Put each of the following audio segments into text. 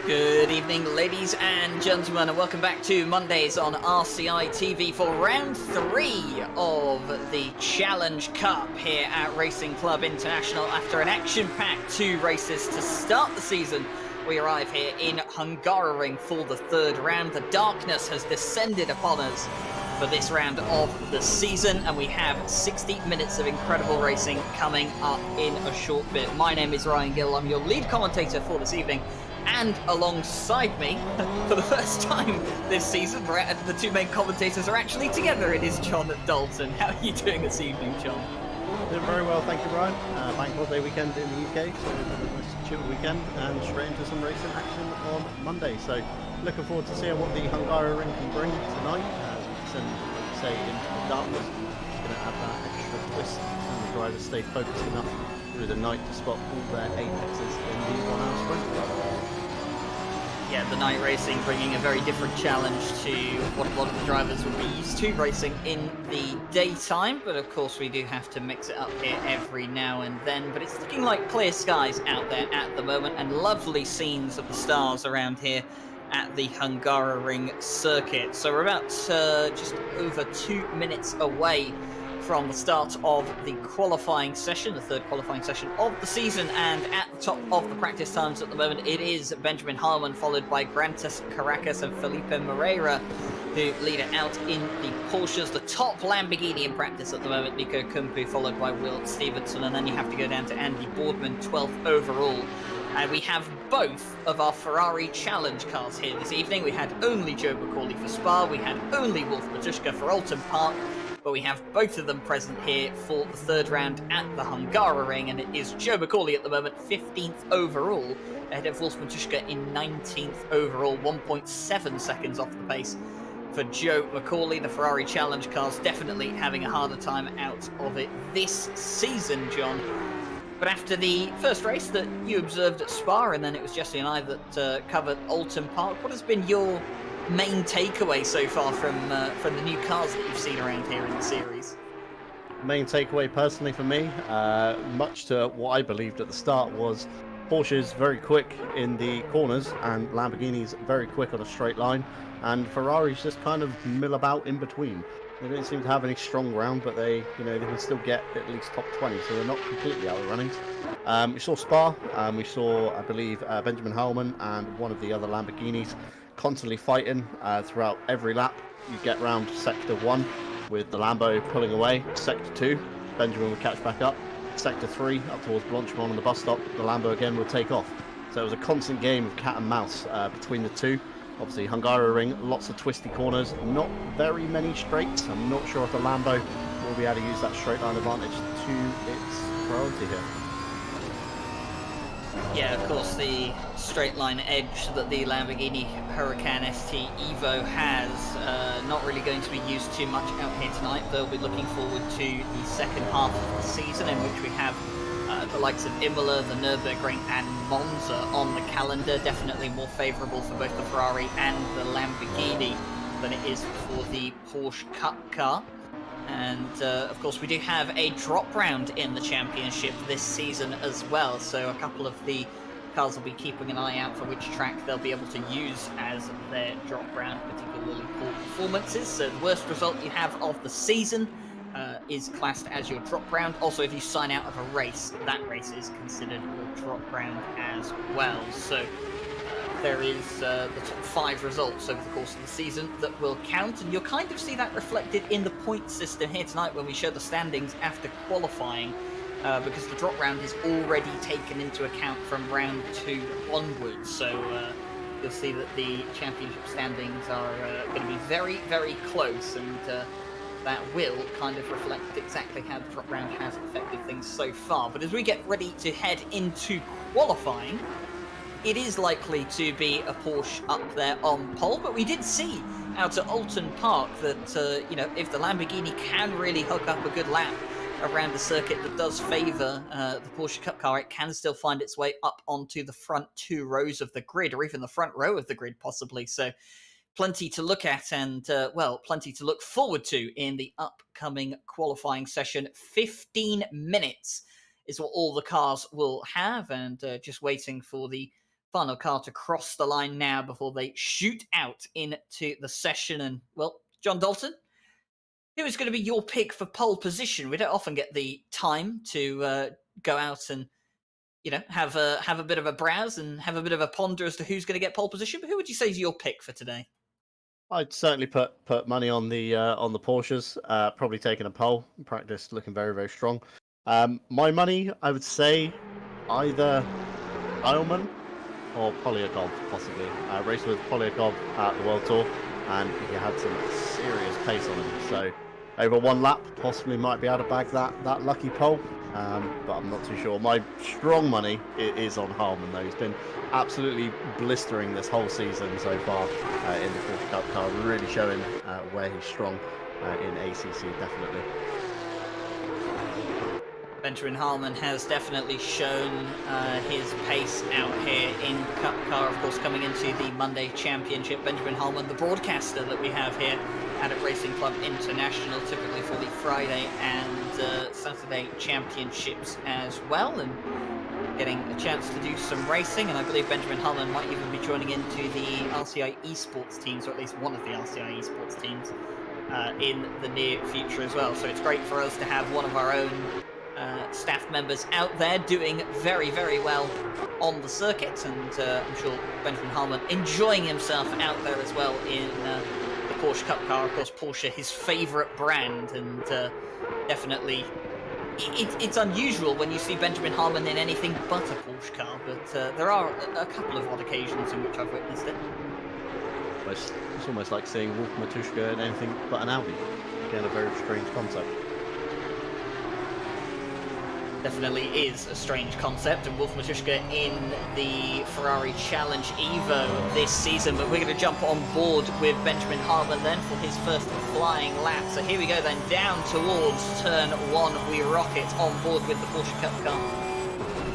Good evening, ladies and gentlemen, and welcome back to Mondays on RCI TV for round 3 of the Challenge Cup here at Racing Club International. After an action-packed 2 races to start the season, we arrive here in Hungaroring for the 3rd round. The darkness has descended upon us for this round of the season, and we have 60 minutes of incredible racing coming up in a short bit. My name is Ryan Gill. I'm your lead commentator for this evening. And alongside me, for the first time this season, the 2 main commentators are actually together. It is John Dalton. How are you doing this evening, John? Doing very well, thank you, Brian. Bank holiday weekend in the UK, so we've had a nice chill weekend and straight into some racing action on Monday. So looking forward to seeing what the Hungaroring can bring tonight as we descend, like you say, into the darkness. It's going to add that extra twist and the drivers stay focused enough through the night to spot all their apexes in the 1 hour sprint. Yeah, the night racing bringing a very different challenge to what a lot of the drivers will be used to racing in the daytime. But of course, we do have to mix it up here every now and then. But it's looking like clear skies out there at the moment and lovely scenes of the stars around here at the Hungaroring circuit. So we're about just over 2 minutes away from the start of the qualifying session, the 3rd qualifying session of the season, and at the top of the practice times at the moment, it is Benjamin Harmon, followed by Grantas Caracas and Felipe Moreira, who lead it out in the Porsches. The top Lamborghini in practice at the moment, Nico Kumpu, followed by Will Stevenson, and then you have to go down to Andy Boardman, 12th overall. And we have both of our Ferrari Challenge cars here this evening. We had only Joe McCauley for Spa, we had only Wolf Matuszka for Alton Park, but we have both of them present here for the 3rd round at the Hungaroring, and it is Joe McCauley at the moment, 15th overall, ahead of Wolf Matuszka in 19th overall, 1.7 seconds off the pace for Joe McCauley. The Ferrari Challenge cars definitely having a harder time out of it this season, John. But after the first race that you observed at Spa, and then it was Jesse and I that covered Alton Park, what has been your main takeaway so far from the new cars that you've seen around here in the series? Main takeaway personally for me, much to what I believed at the start, was Porsche's very quick in the corners and Lamborghini's very quick on a straight line, and Ferrari's just kind of mill about in between. They don't seem to have any strong ground, but they can still get at least top 20, so they're not completely out of the runnings. We saw Spa, we saw, I believe, Benjamin Harmon and one of the other Lamborghinis constantly fighting throughout every lap. You get round sector 1 with the Lambo pulling away. Sector 2, Benjamin would catch back up. Sector 3, up towards Blanchemont on the bus stop, the Lambo again would take off. So it was a constant game of cat and mouse between the two. Obviously, Hungaroring, lots of twisty corners, not very many straights. I'm not sure if the Lambo will be able to use that straight line advantage to its priority here. Yeah, of course, the straight line edge that the Lamborghini Huracan ST Evo has not really going to be used too much out here tonight. They'll be looking forward to the second half of the season, in which we have the likes of Imola, the Nürburgring and Monza on the calendar. Definitely more favourable for both the Ferrari and the Lamborghini than it is for the Porsche Cup car. And of course, we do have a drop round in the championship this season as well. So a couple of the cars will be keeping an eye out for which track they'll be able to use as their drop round, particularly poor performances. So the worst result you have of the season is classed as your drop round. Also, if you sign out of a race, that race is considered your drop round as well. So there is the top 5 results over the course of the season that will count, and you'll kind of see that reflected in the point system here tonight when we show the standings after qualifying, because the drop round is already taken into account from round 2 onwards. So you'll see that the championship standings are going to be very, very close, and that will kind of reflect exactly how the drop round has affected things so far. But as we get ready to head into qualifying, it is likely to be a Porsche up there on pole, but we did see out at Alton Park that, if the Lamborghini can really hook up a good lap around a circuit that does favour the Porsche Cup car, it can still find its way up onto the front 2 rows of the grid, or even the front row of the grid possibly. So plenty to look at and, plenty to look forward to in the upcoming qualifying session. 15 minutes is what all the cars will have, and just waiting for the final car to cross the line now before they shoot out into the session. And, well, John Dalton, who is going to be your pick for pole position? We don't often get the time to go out and, you know, have a bit of a browse and have a bit of a ponder as to who's going to get pole position. But who would you say is your pick for today? I'd certainly put money on the Porsches. Probably taking a pole. Practice looking very, very strong. My money, I would say, either Heilmann or Polyakov, possibly. Raced with Polyakov at the World Tour, and he had some serious pace on him. So over one lap, possibly might be able to bag that lucky pole. But I'm not too sure. My strong money is on Heilmann, though. He's been absolutely blistering this whole season so far in the Porsche Cup car, really showing where he's strong in ACC, definitely. Benjamin Heilmann has definitely shown his pace out here in Cup car, of course, coming into the Monday Championship. Benjamin Heilmann, the broadcaster that we have here at Racing Club International, typically for the Friday and Saturday championships as well, and getting a chance to do some racing. And I believe Benjamin Heilmann might even be joining into the RCI esports teams, or at least one of the RCI esports teams, in the near future as well. So it's great for us to have one of our own staff members out there doing very, very well on the circuit, and I'm sure Benjamin Heilmann enjoying himself out there as well in the Porsche Cup car. Of course, Porsche, his favourite brand, and definitely it's unusual when you see Benjamin Heilmann in anything but a Porsche car, but there are a couple of odd occasions in which I've witnessed it. It's almost like seeing Wolf Matuszka in anything but an Audi. Again, a very strange concept. Definitely is a strange concept, and Wolf Matuszka in the Ferrari Challenge Evo this season. But we're going to jump on board with Benjamin Heilmann then for his first flying lap. So here we go then, down towards turn one. We rocket on board with the Porsche Cup car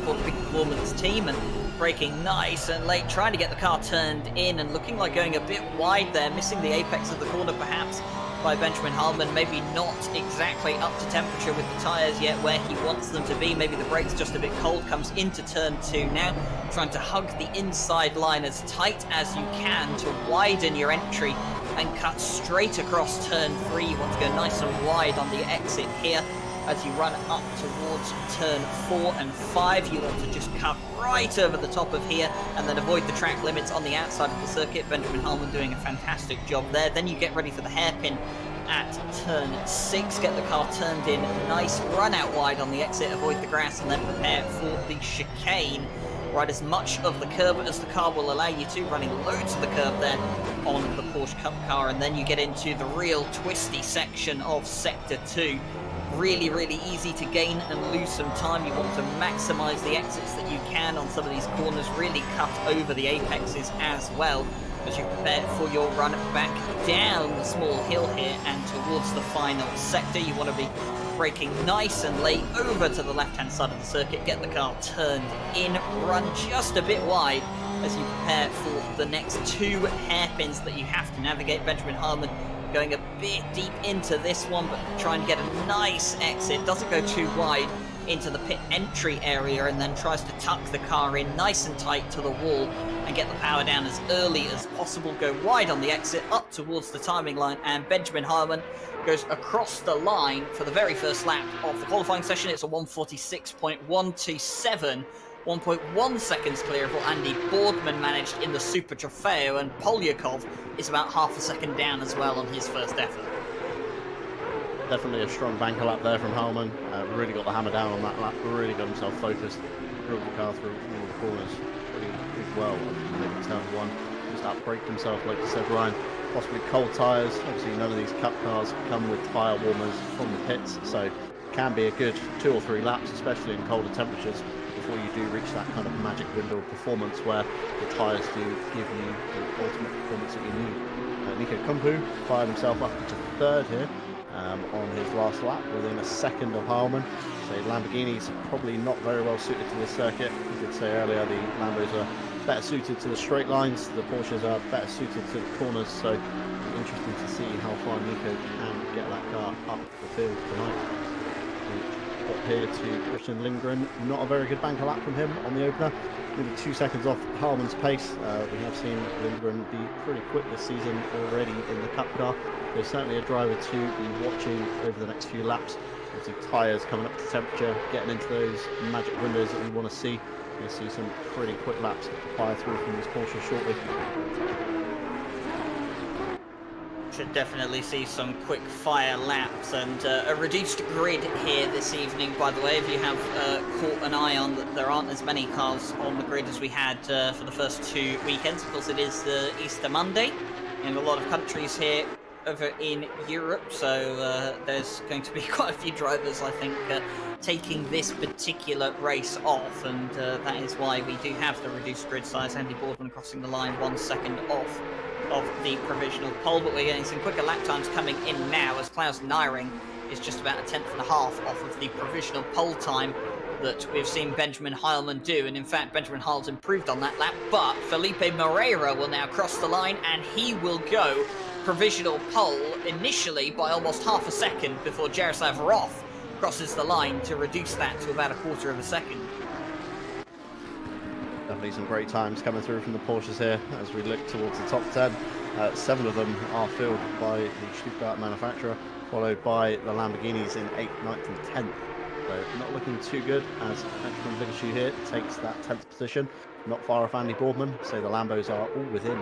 for the Big Performance team, and braking nice and late, trying to get the car turned in and looking like going a bit wide there, missing the apex of the corner perhaps by Benjamin Heilmann. Maybe not exactly up to temperature with the tyres yet where he wants them to be. Maybe the brake's just a bit cold. Comes into turn two now, trying to hug the inside line as tight as you can to widen your entry and cut straight across turn three. You want to go nice and wide on the exit here as you run up towards turn 4 and 5. You want to just cut right over the top of here and then avoid the track limits on the outside of the circuit. Benjamin Heilmann doing a fantastic job there. Then you get ready for the hairpin at turn 6, get the car turned in nice, run out wide on the exit, avoid the grass, and then prepare for the chicane. Ride as much of the curb as the car will allow you to, running loads of the curb there on the Porsche Cup car, and then you get into the real twisty section of Sector 2. Really, really easy to gain and lose some time. You want to maximise the exits that you can on some of these corners, really cut over the apexes as well as you prepare for your run back down the small hill here and towards the final sector. You want to be braking nice and late over to the left-hand side of the circuit, get the car turned in, run just a bit wide as you prepare for the next two hairpins that you have to navigate. Benjamin Heilmann going a bit deep into this one, but trying to get a nice exit, doesn't go too wide into the pit entry area, and then tries to tuck the car in nice and tight to the wall and get the power down as early as possible, go wide on the exit up towards the timing line, and Benjamin Heilmann goes across the line for the very first lap of the qualifying session. It's a 1:46.127, 1.1 seconds clear of what Andy Boardman managed in the Super Trofeo, and Polyakov is about half a second down as well on his first effort. Definitely a strong banker lap there from Heilmann. Really got the hammer down on that lap, really got himself focused, drove the car through all the corners pretty well. Maybe turn one, just outbraked himself, like you said, Ryan. Possibly cold tyres. Obviously none of these cup cars come with tyre warmers from the pits, so can be a good 2 or 3 laps, especially in colder temperatures, before you do reach that kind of magic window of performance where the tyres do give you the ultimate performance that you need. Nico Kumpu fired himself up to 3rd here on his last lap, within a second of Heilmann. So Lamborghini's probably not very well suited to this circuit. You did say earlier the Lambos are better suited to the straight lines, the Porsches are better suited to the corners, so it'll be interesting to see how far Nico can get that car up the field tonight. Got here to Christian Lindgren. Not a very good banker lap from him on the opener. Maybe 2 seconds off Harman's pace. We have seen Lindgren be pretty quick this season already in the Cup car. There's certainly a driver to be watching over the next few laps. Obviously tyres coming up to temperature, getting into those magic windows that we want to see. You'll see some pretty quick laps fire through from this Porsche shortly. Should definitely see some quick fire laps and a reduced grid here this evening, by the way. If you have caught an eye on that, there aren't as many cars on the grid as we had for the first 2 weekends. Of course, it is Easter Monday in a lot of countries here over in Europe, so there's going to be quite a few drivers, I think, taking this particular race off, and that is why we do have the reduced grid size. Andy Boardman crossing the line 1 second off of the provisional pole, but we're getting some quicker lap times coming in now as Klaus Nyring is just about a 1/10.5 off of the provisional pole time that we've seen Benjamin Heilman do, and in fact Benjamin Heil's improved on that lap, but Felipe Moreira will now cross the line and he will go provisional pole initially by almost half a second before Jaroslav Roth crosses the line to reduce that to about 1/4 of a second. Definitely some great times coming through from the Porsches here as we look towards the top 10. 7 of them are filled by the Stuttgart manufacturer, followed by the Lamborghinis in 8th, 9th and 10th. So not looking too good as Benjamin Vigashu here takes that 10th position. Not far off Andy Boardman, so the Lambos are all within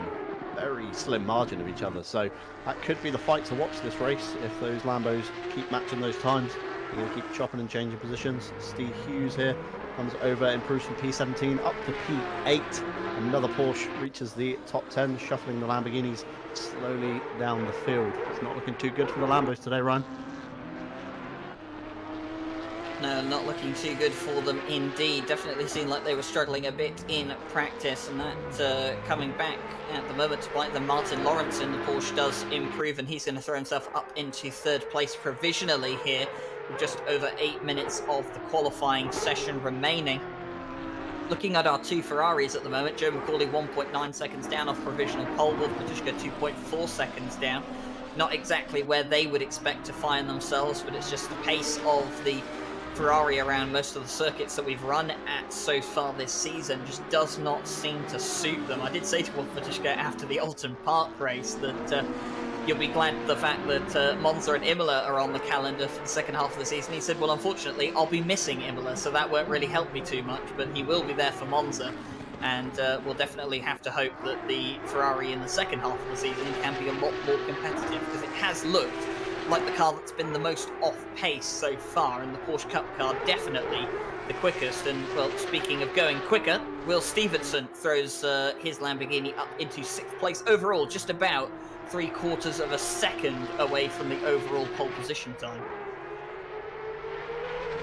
very slim margin of each other. So that could be the fight to watch this race if those Lambos keep matching those times. They're going to keep chopping and changing positions. Steve Hughes here comes over, improves from P17 up to P8. Another Porsche reaches the top 10, shuffling the Lamborghinis slowly down the field. It's not looking too good for the Lambos today, Ryan. No, not looking too good for them indeed. Definitely seemed like they were struggling a bit in practice, and that coming back at the moment to bite them. Martin Lawrenson, the Porsche does improve, and he's going to throw himself up into 3rd place provisionally here with just over 8 minutes of the qualifying session remaining. Looking at our 2 Ferraris at the moment, Joe McCauley 1.9 seconds down off provisional pole, Wolf Matuszka 2.4 seconds down. Not exactly where they would expect to find themselves, but it's just the pace of the Ferrari around most of the circuits that we've run at so far this season just does not seem to suit them. I did say to Wolf Matuszka after the Alton Park race that you'll be glad the fact that Monza and Imola are on the calendar for the second half of the season. He said, well, unfortunately, I'll be missing Imola, so that won't really help me too much, but he will be there for Monza. And we'll definitely have to hope that the Ferrari in the second half of the season can be a lot more competitive, because it has looked like the car that's been the most off-pace so far, and the Porsche Cup car definitely the quickest. And, well, speaking of going quicker, Will Stevenson throws his Lamborghini up into 6th place overall, just about 3/4 of a second away from the overall pole position time.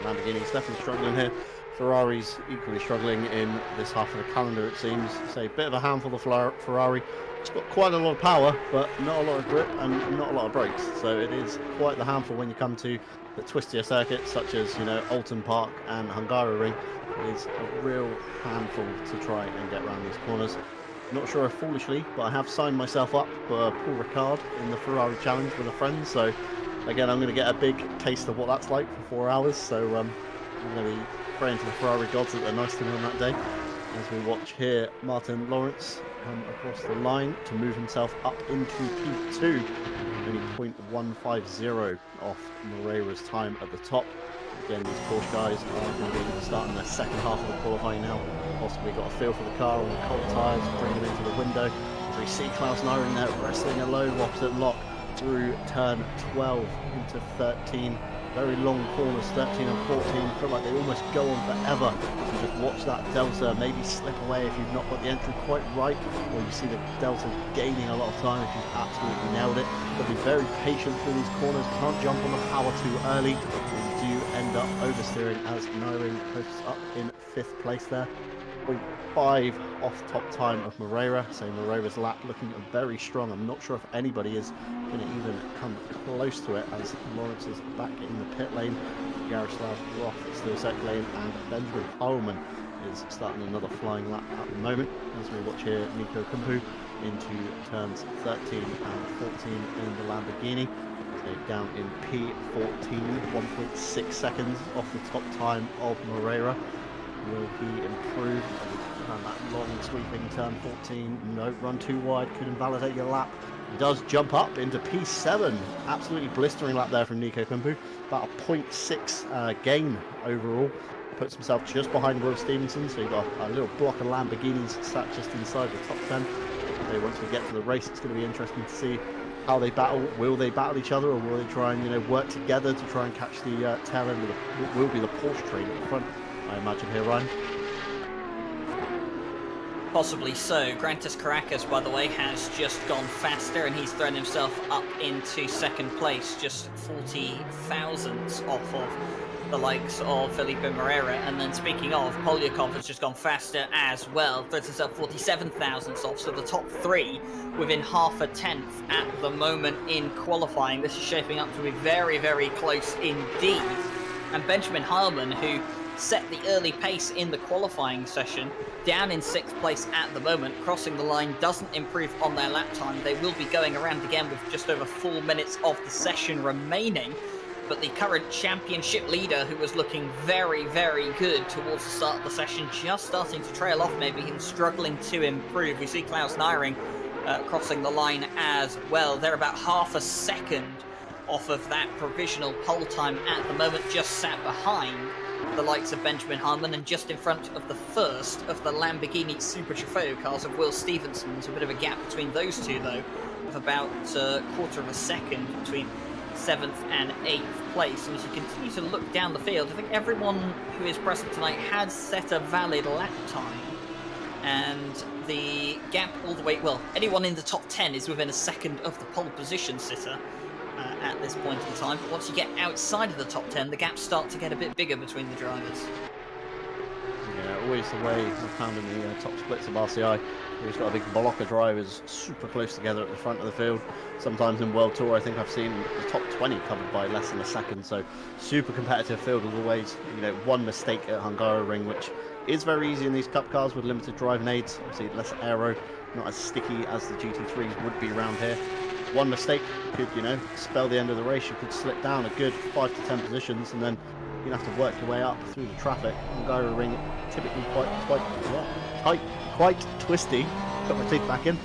Lamborghini's definitely struggling here. Ferrari's equally struggling in this half of the calendar, it seems. So a bit of a handful of Ferrari. It's got quite a lot of power, but not a lot of grip and not a lot of brakes. So it is quite the handful when you come to the twistier circuits, such as, you know, Alton Park and Hungaroring. It is a real handful to try and get around these corners. Not sure if foolishly, but I have signed myself up for Paul Ricard in the Ferrari Challenge with a friend. So again, I'm going to get a big taste of what that's like for 4 hours. So I'm going to be praying to the Ferrari gods that they're nice to me on that day. As we watch here, Martin Lawrence come across the line to move himself up into P2. Only 0.150 off Moreira's time at the top. Again, these Porsche guys are going to be starting their second half of the qualifying now. Possibly got a feel for the car on the cold tyres, bringing it into the window. As we see Klaus Nyring there wrestling a low opposite lock through turn 12 into 13. Very long corners, 13 and 14. Feel like they almost go on forever. You just watch that delta maybe slip away if you've not got the entry quite right, or you see the delta gaining a lot of time if you've absolutely nailed it. But be very patient through these corners. Can't jump on the power too early. You do end up oversteering as Nyring posts up in 5th place there. 0.5 off top time of Moreira, so Moreira's lap looking very strong. I'm not sure if anybody is going to even come close to it as Lawrence is back in the pit lane. Jaroslav Roth is still second lane, and Benjamin Heilman is starting another flying lap at the moment. As we watch here, Nico Kumpu into turns 13 and 14 in the Lamborghini. So down in P14, 1.6 seconds off the top time of Moreira. Will he improve? And that long sweeping turn 14, no, run too wide, could invalidate your lap. He does jump up into P7. Absolutely blistering lap there from Nico Kumpu. About a 0.6 gain overall. Puts himself just behind Will Stevenson, so you've got a little block of Lamborghinis sat just inside the top 10. So once we get to the race, it's going to be interesting to see how they battle. Will they battle each other, or will they try and, you know, work together to try and catch the tail end of what will be the Porsche train at the front, I imagine here, Ryan? Possibly so. Grantis Caracas, by the way, has just gone faster, and he's thrown himself up into second place, just 40 thousandths off of the likes of Felipe Moreira. And then speaking of, Polyakov has just gone faster as well, throws himself 47 thousandths off, so the top three within half a tenth at the moment in qualifying. This is shaping up to be very, very close indeed. And Benjamin Heilmann, who set the early pace in the qualifying session, down in 6th place at the moment, crossing the line, doesn't improve on their lap time. They will be going around again with just over 4 minutes of the session remaining. But the current championship leader, who was looking very, very good towards the start of the session, just starting to trail off maybe. He was struggling to improve. We see Klaus Neiring crossing the line as well. They're about half a second off of that provisional pole time at the moment, just sat behind the likes of Benjamin Harmon and just in front of the first of the Lamborghini Super Trofeo cars of Will Stevenson. There's a bit of a gap between those two, though, of about a quarter of a second between 7th and 8th place. And as you continue to look down the field, I think everyone who is present tonight has set a valid lap time, and the gap all the way, well, anyone in the top 10 is within a second of the pole position sitter at this point in time. But once you get outside of the top 10, the gaps start to get a bit bigger between the drivers. Yeah, always the way I've found in the top splits of RCI. We've got a big block of drivers super close together at the front of the field. Sometimes in World Tour, I think I've seen the top 20 covered by less than a second. So super competitive field as always. You know, one mistake at Hungaroring, which is very easy in these cup cars with limited driving aids. Obviously less aero, not as sticky as the GT3s would be around here. One mistake could, you know, spell the end of the race. You could slip down a good 5 to 10 positions, and then you'd have to work your way up through the traffic. Hungaroring typically quite twisty. Put my teeth back in.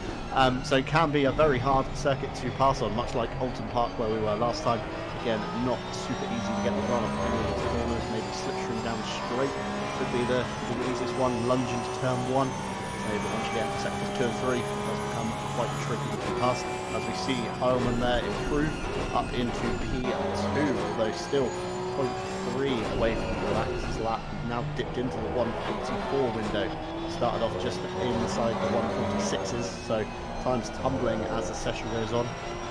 So it can be a very hard circuit to pass on, much like Alton Park where we were last time. Again, not super easy to get the run off any of these corners. Maybe slipstream down straight could be the easiest one. Lunge into turn 1. But once you get into sectors 2 and 3, it does become quite tricky to pass. As we see Heilmann there improve up into P2, although still 0.3 away from the last lap. Now dipped into the 144 window. Started off just inside the 146s, so time's tumbling as the session goes on.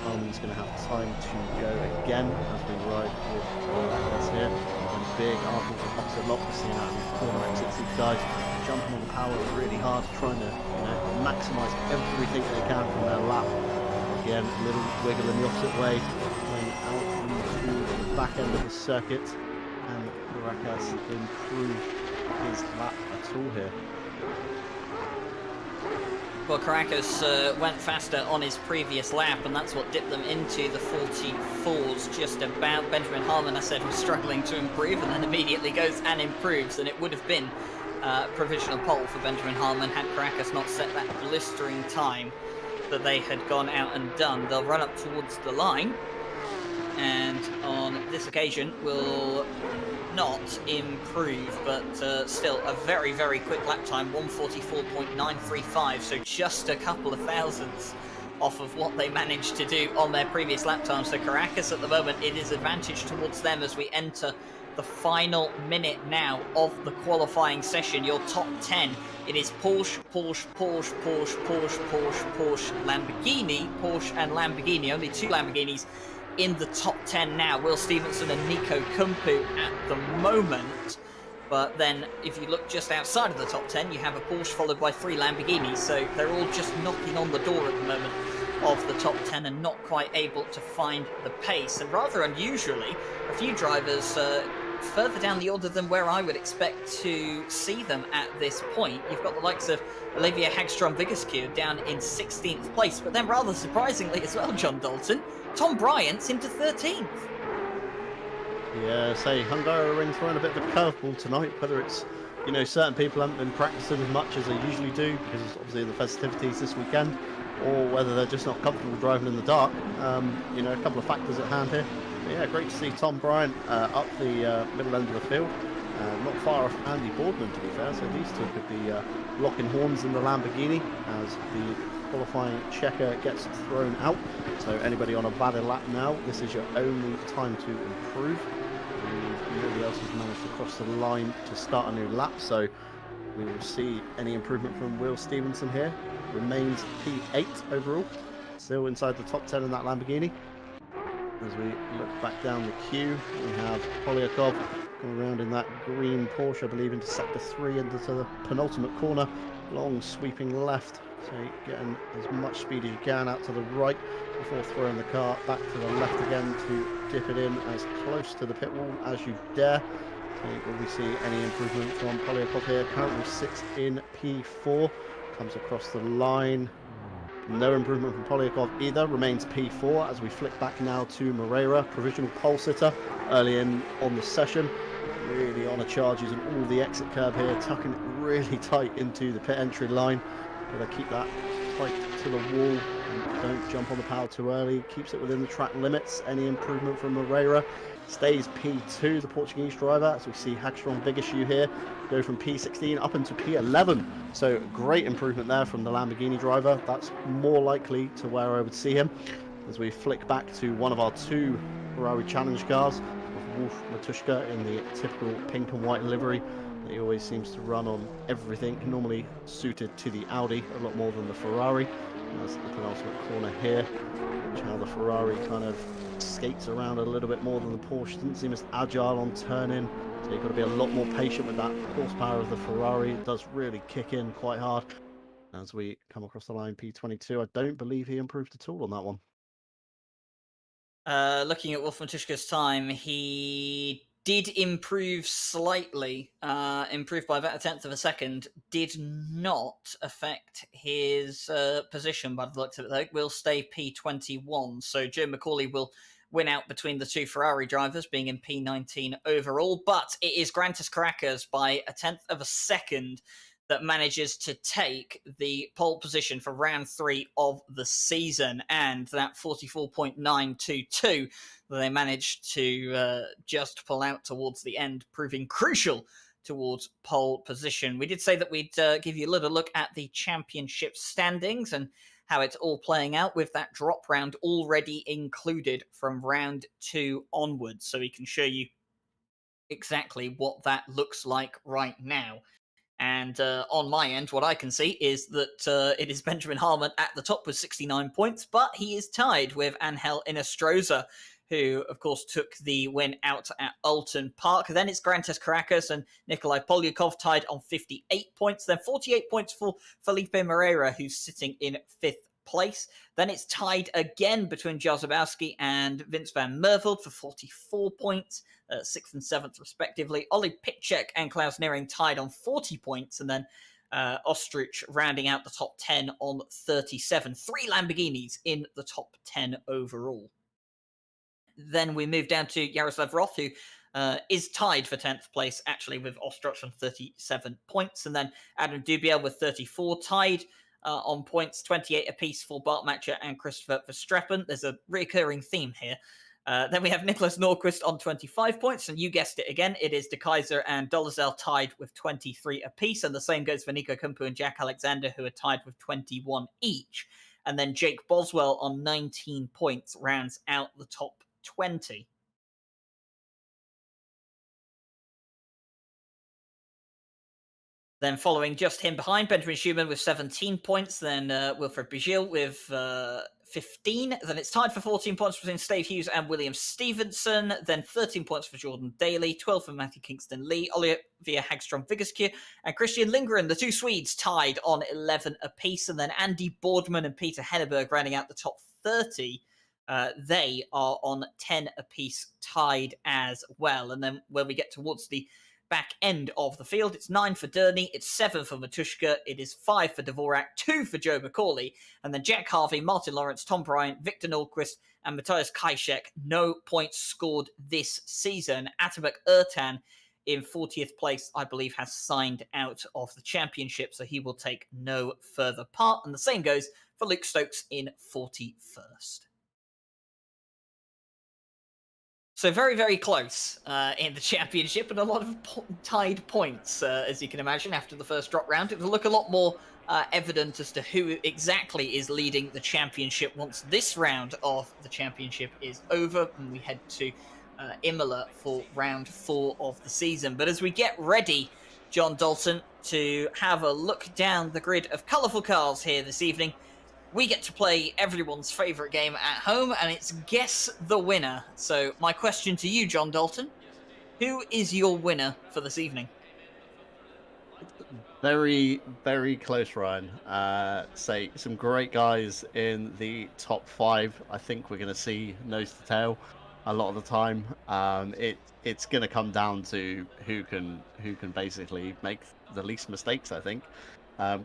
Heilmann's going to have time to go again as we ride with Caracas here. And big arc with the opposite lock. We're seeing out in the corner exits, these guys jumping on the power really hard, trying to, you know, maximise everything they can from their lap. Again, a little wiggle in the opposite way, going out into the back end of the circuit, and Caracas improved his lap at all here. Well, Caracas went faster on his previous lap, and that's what dipped them into the 44s just about. Benjamin Harmon, I said, was struggling to improve, and then immediately goes and improves, and it would have been provisional pole for Benjamin Harmon had Caracas not set that blistering time that they had gone out and done. They'll run up towards the line, and on this occasion will not improve, but still a very, very quick lap time, 1:44.935, so just a couple of thousandths off of what they managed to do on their previous lap time. So Caracas at the moment, it is advantage towards them as we enter the final minute now of the qualifying session. Your top 10, it is Porsche, Porsche, Porsche, Porsche, Porsche, Porsche, Porsche, Lamborghini, Porsche and Lamborghini. Only 2 Lamborghinis in the top 10 now. Will Stevenson and Nico Kumpu at the moment. But then if you look just outside of the top 10, you have a Porsche followed by 3 Lamborghinis. So they're all just knocking on the door at the moment of the top 10 and not quite able to find the pace. And rather unusually, a few drivers further down the order than where I would expect to see them at this point. You've got the likes of Olivia Hagstrom-Vigeskue down in 16th place, but then rather surprisingly as well, John Dalton, Tom Bryant's into 13th. Yeah, say Hungaroring throwing a bit of a curveball tonight, whether it's, you know, certain people haven't been practicing as much as they usually do because it's obviously the festivities this weekend, or whether they're just not comfortable driving in the dark. You know, a couple of factors at hand here. But yeah, great to see Tom Bryant up the middle end of the field. Not far off Andy Boardman, to be fair, so these two could be locking horns in the Lamborghini as the qualifying checker gets thrown out. So anybody on a valid lap now, this is your only time to improve. Nobody else has managed to cross the line to start a new lap, so we will see any improvement from Will Stevenson here. Remains P8 overall, still inside the top 10 in that Lamborghini. As we look back down the queue, we have Polyakov coming around in that green Porsche, I believe, into sector 3, into the penultimate corner. Long sweeping left, so getting as much speed as you can out to the right before throwing the car back to the left again to dip it in as close to the pit wall as you dare. So will we see any improvement from Polyakov here? Currently 6 in P4, comes across the line. No improvement from Polyakov either, remains P4 as we flick back now to Moreira, provisional pole sitter early in on the session. Really on a charge using all the exit curb here, tucking it really tight into the pit entry line. Gotta keep that tight to the wall and don't jump on the power too early. Keeps it within the track limits. Any improvement from Moreira? Stays P2, the Portuguese driver, as we see Hagstrom-Vigeskue here go from P16 up into P11. So great improvement there from the Lamborghini driver. That's more likely to where I would see him. As we flick back to one of our two Ferrari Challenge cars, Wolf Matuszka in the typical pink and white livery that he always seems to run on everything, normally suited to the Audi a lot more than the Ferrari. And that's the penultimate corner here, which how the Ferrari kind of skates around a little bit more than the Porsche. Doesn't seem as agile on turn-in, so you've got to be a lot more patient with that horsepower of the Ferrari. It does really kick in quite hard. As we come across the line, P22, I don't believe he improved at all on that one. Looking at Wolf Matuszka's time, he did improve slightly, improved by about a tenth of a second, did not affect his position by the looks of it, though. Will stay P21, so Joe McCauley will win out between the two Ferrari drivers, being in P19 overall, but it is Grantis Caracas by a tenth of a second that manages to take the pole position for round 3 of the season, and that 44.922 that they managed to just pull out towards the end, proving crucial towards pole position. We did say that we'd give you a little look at the championship standings and how it's all playing out with that drop round already included from round 2 onwards, so we can show you exactly what that looks like right now. And on my end, what I can see is that it is Benjamin Harmon at the top with 69 points, but he is tied with Angel Inestrosa, who, of course, took the win out at Alton Park. Then it's Grantis Caracas and Nikolai Polyakov tied on 58 points. Then 48 points for Felipe Moreira, who's sitting in 5th place. Then it's tied again between Jarzabowski and Vince van Merveld for 44 points, 6th and 7th respectively. Ollie Pitchek and Klaus Neering tied on 40 points, and then Ostrich rounding out the top 10 on 37. 3 Lamborghinis in the top 10 overall. Then we move down to Yaroslav Roth, who is tied for 10th place, actually, with Ostrich on 37 points. And then Adam Dubiel with 34, tied on points, 28 apiece for Bart Matcher and Christopher Verstappen. There's a recurring theme here. Then we have Nicholas Norquist on 25 points, and you guessed it again, it is De Keyser and Dolezal tied with 23 apiece, and the same goes for Nico Kumpu and Jack Alexander, who are tied with 21 each. And then Jake Boswell on 19 points rounds out the top 20. Then following just him behind, Benjamin Schumann with 17 points, then Wilfred Bugil with 15. Then it's tied for 14 points between Steve Hughes and William Stevenson. Then 13 points for Jordan Daly, 12 for Matthew Kingston Lee, Olivia Hagstrom-Vigeskue, and Christian Lindgren, the two Swedes, tied on 11 apiece. And then Andy Boardman and Peter Henneberg rounding out the top 30 They are on 10 apiece, tied as well. And then when we get towards the back end of the field, it's 9 for Durney, it's 7 for Matuszka, it is 5 for Dvorak, 2 for Joe McCauley, and then Jack Harvey, Martin Lawrence, Tom Bryant, Victor Nordquist, and Matthias Kajszek. No points scored this season. Atabek Ertan in 40th place, I believe, has signed out of the championship, so he will take no further part. And the same goes for Luke Stokes in 41st. So very, very close in the championship, and a lot of tied points, as you can imagine, after the first drop round. It will look a lot more evident as to who exactly is leading the championship once this round of the championship is over, and we head to Imola for round 4 of the season. But as we get ready, John Dalton, to have a look down the grid of colourful cars here this evening, we get to play everyone's favourite game at home, and it's Guess the Winner. So my question to you, John Dalton, who is your winner for this evening? Very, very close, Ryan. Say some great guys in the top 5. I think we're going to see nose to tail a lot of the time. It's going to come down to who can basically make the least mistakes, I think.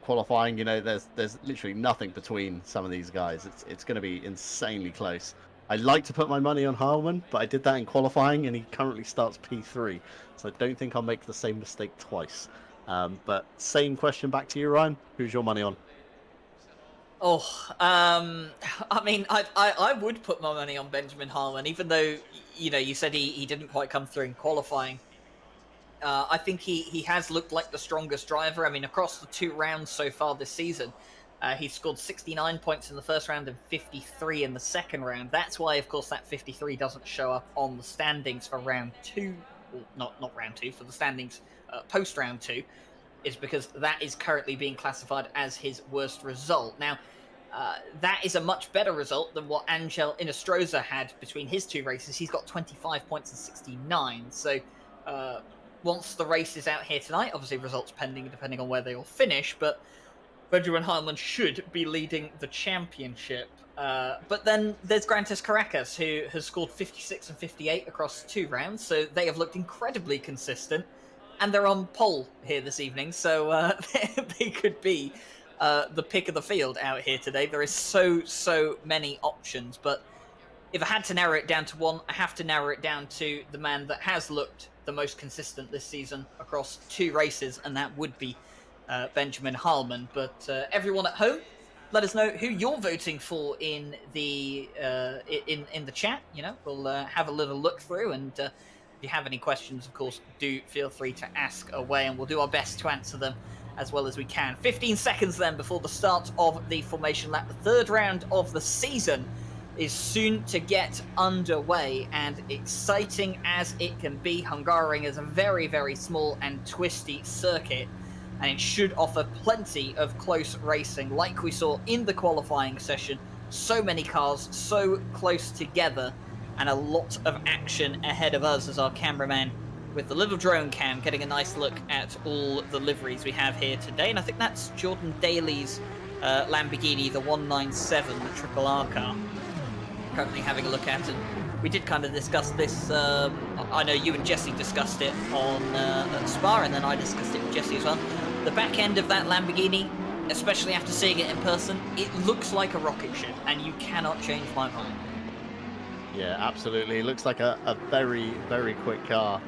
Qualifying, there's literally nothing between some of these guys. It's going to be insanely close. I like to put my money on Harman, but I did that in qualifying, and he currently starts P3, so I don't think I'll make the same mistake twice. But same question back to you, Ryan. Who's your money on? I mean, I would put my money on Benjamin Harman, even though, you said he didn't quite come through in qualifying. I think he has looked like the strongest driver. I mean, across the 2 rounds so far this season, he scored 69 points in the first round and 53 in the second round. That's why, of course, that 53 doesn't show up on the standings for round 2. Well, not round 2, for the standings post round 2, is because that is currently being classified as his worst result. Now, that is a much better result than what Angel Inostroza had between his 2 races. He's got 25 points and 69. So, once the race is out here tonight, obviously results pending depending on where they all finish, but Benjamin Harman should be leading the championship. But then there's Grantes Caracas, who has scored 56 and 58 across 2 rounds, so they have looked incredibly consistent, and they're on pole here this evening, so they could be the pick of the field out here today. There is so many options, but if I had to narrow it down to one, I have to narrow it down to the man that has looked the most consistent this season across 2 races, and that would be Benjamin Harman. But everyone at home, let us know who you're voting for in the in the chat. We'll have a little look through, and if you have any questions, of course, do feel free to ask away, and we'll do our best to answer them as well as we can. 15 seconds then before the start of the formation lap. The 3rd round of the season is soon to get underway, and exciting as it can be. Hungaroring is a very, very small and twisty circuit, and it should offer plenty of close racing like we saw in the qualifying session. So many cars so close together, and a lot of action ahead of us as our cameraman with the little drone cam getting a nice look at all the liveries we have here today. And I think that's Jordan Daly's Lamborghini, the 197, the Triple R car, currently having a look at. And we did kind of discuss this. I know you and Jesse discussed it on at Spa, and then I discussed it with Jesse as well. The back end of that Lamborghini, especially after seeing it in person, it looks like a rocket ship, and you cannot change my mind. Yeah, absolutely. It looks like a very, very quick car.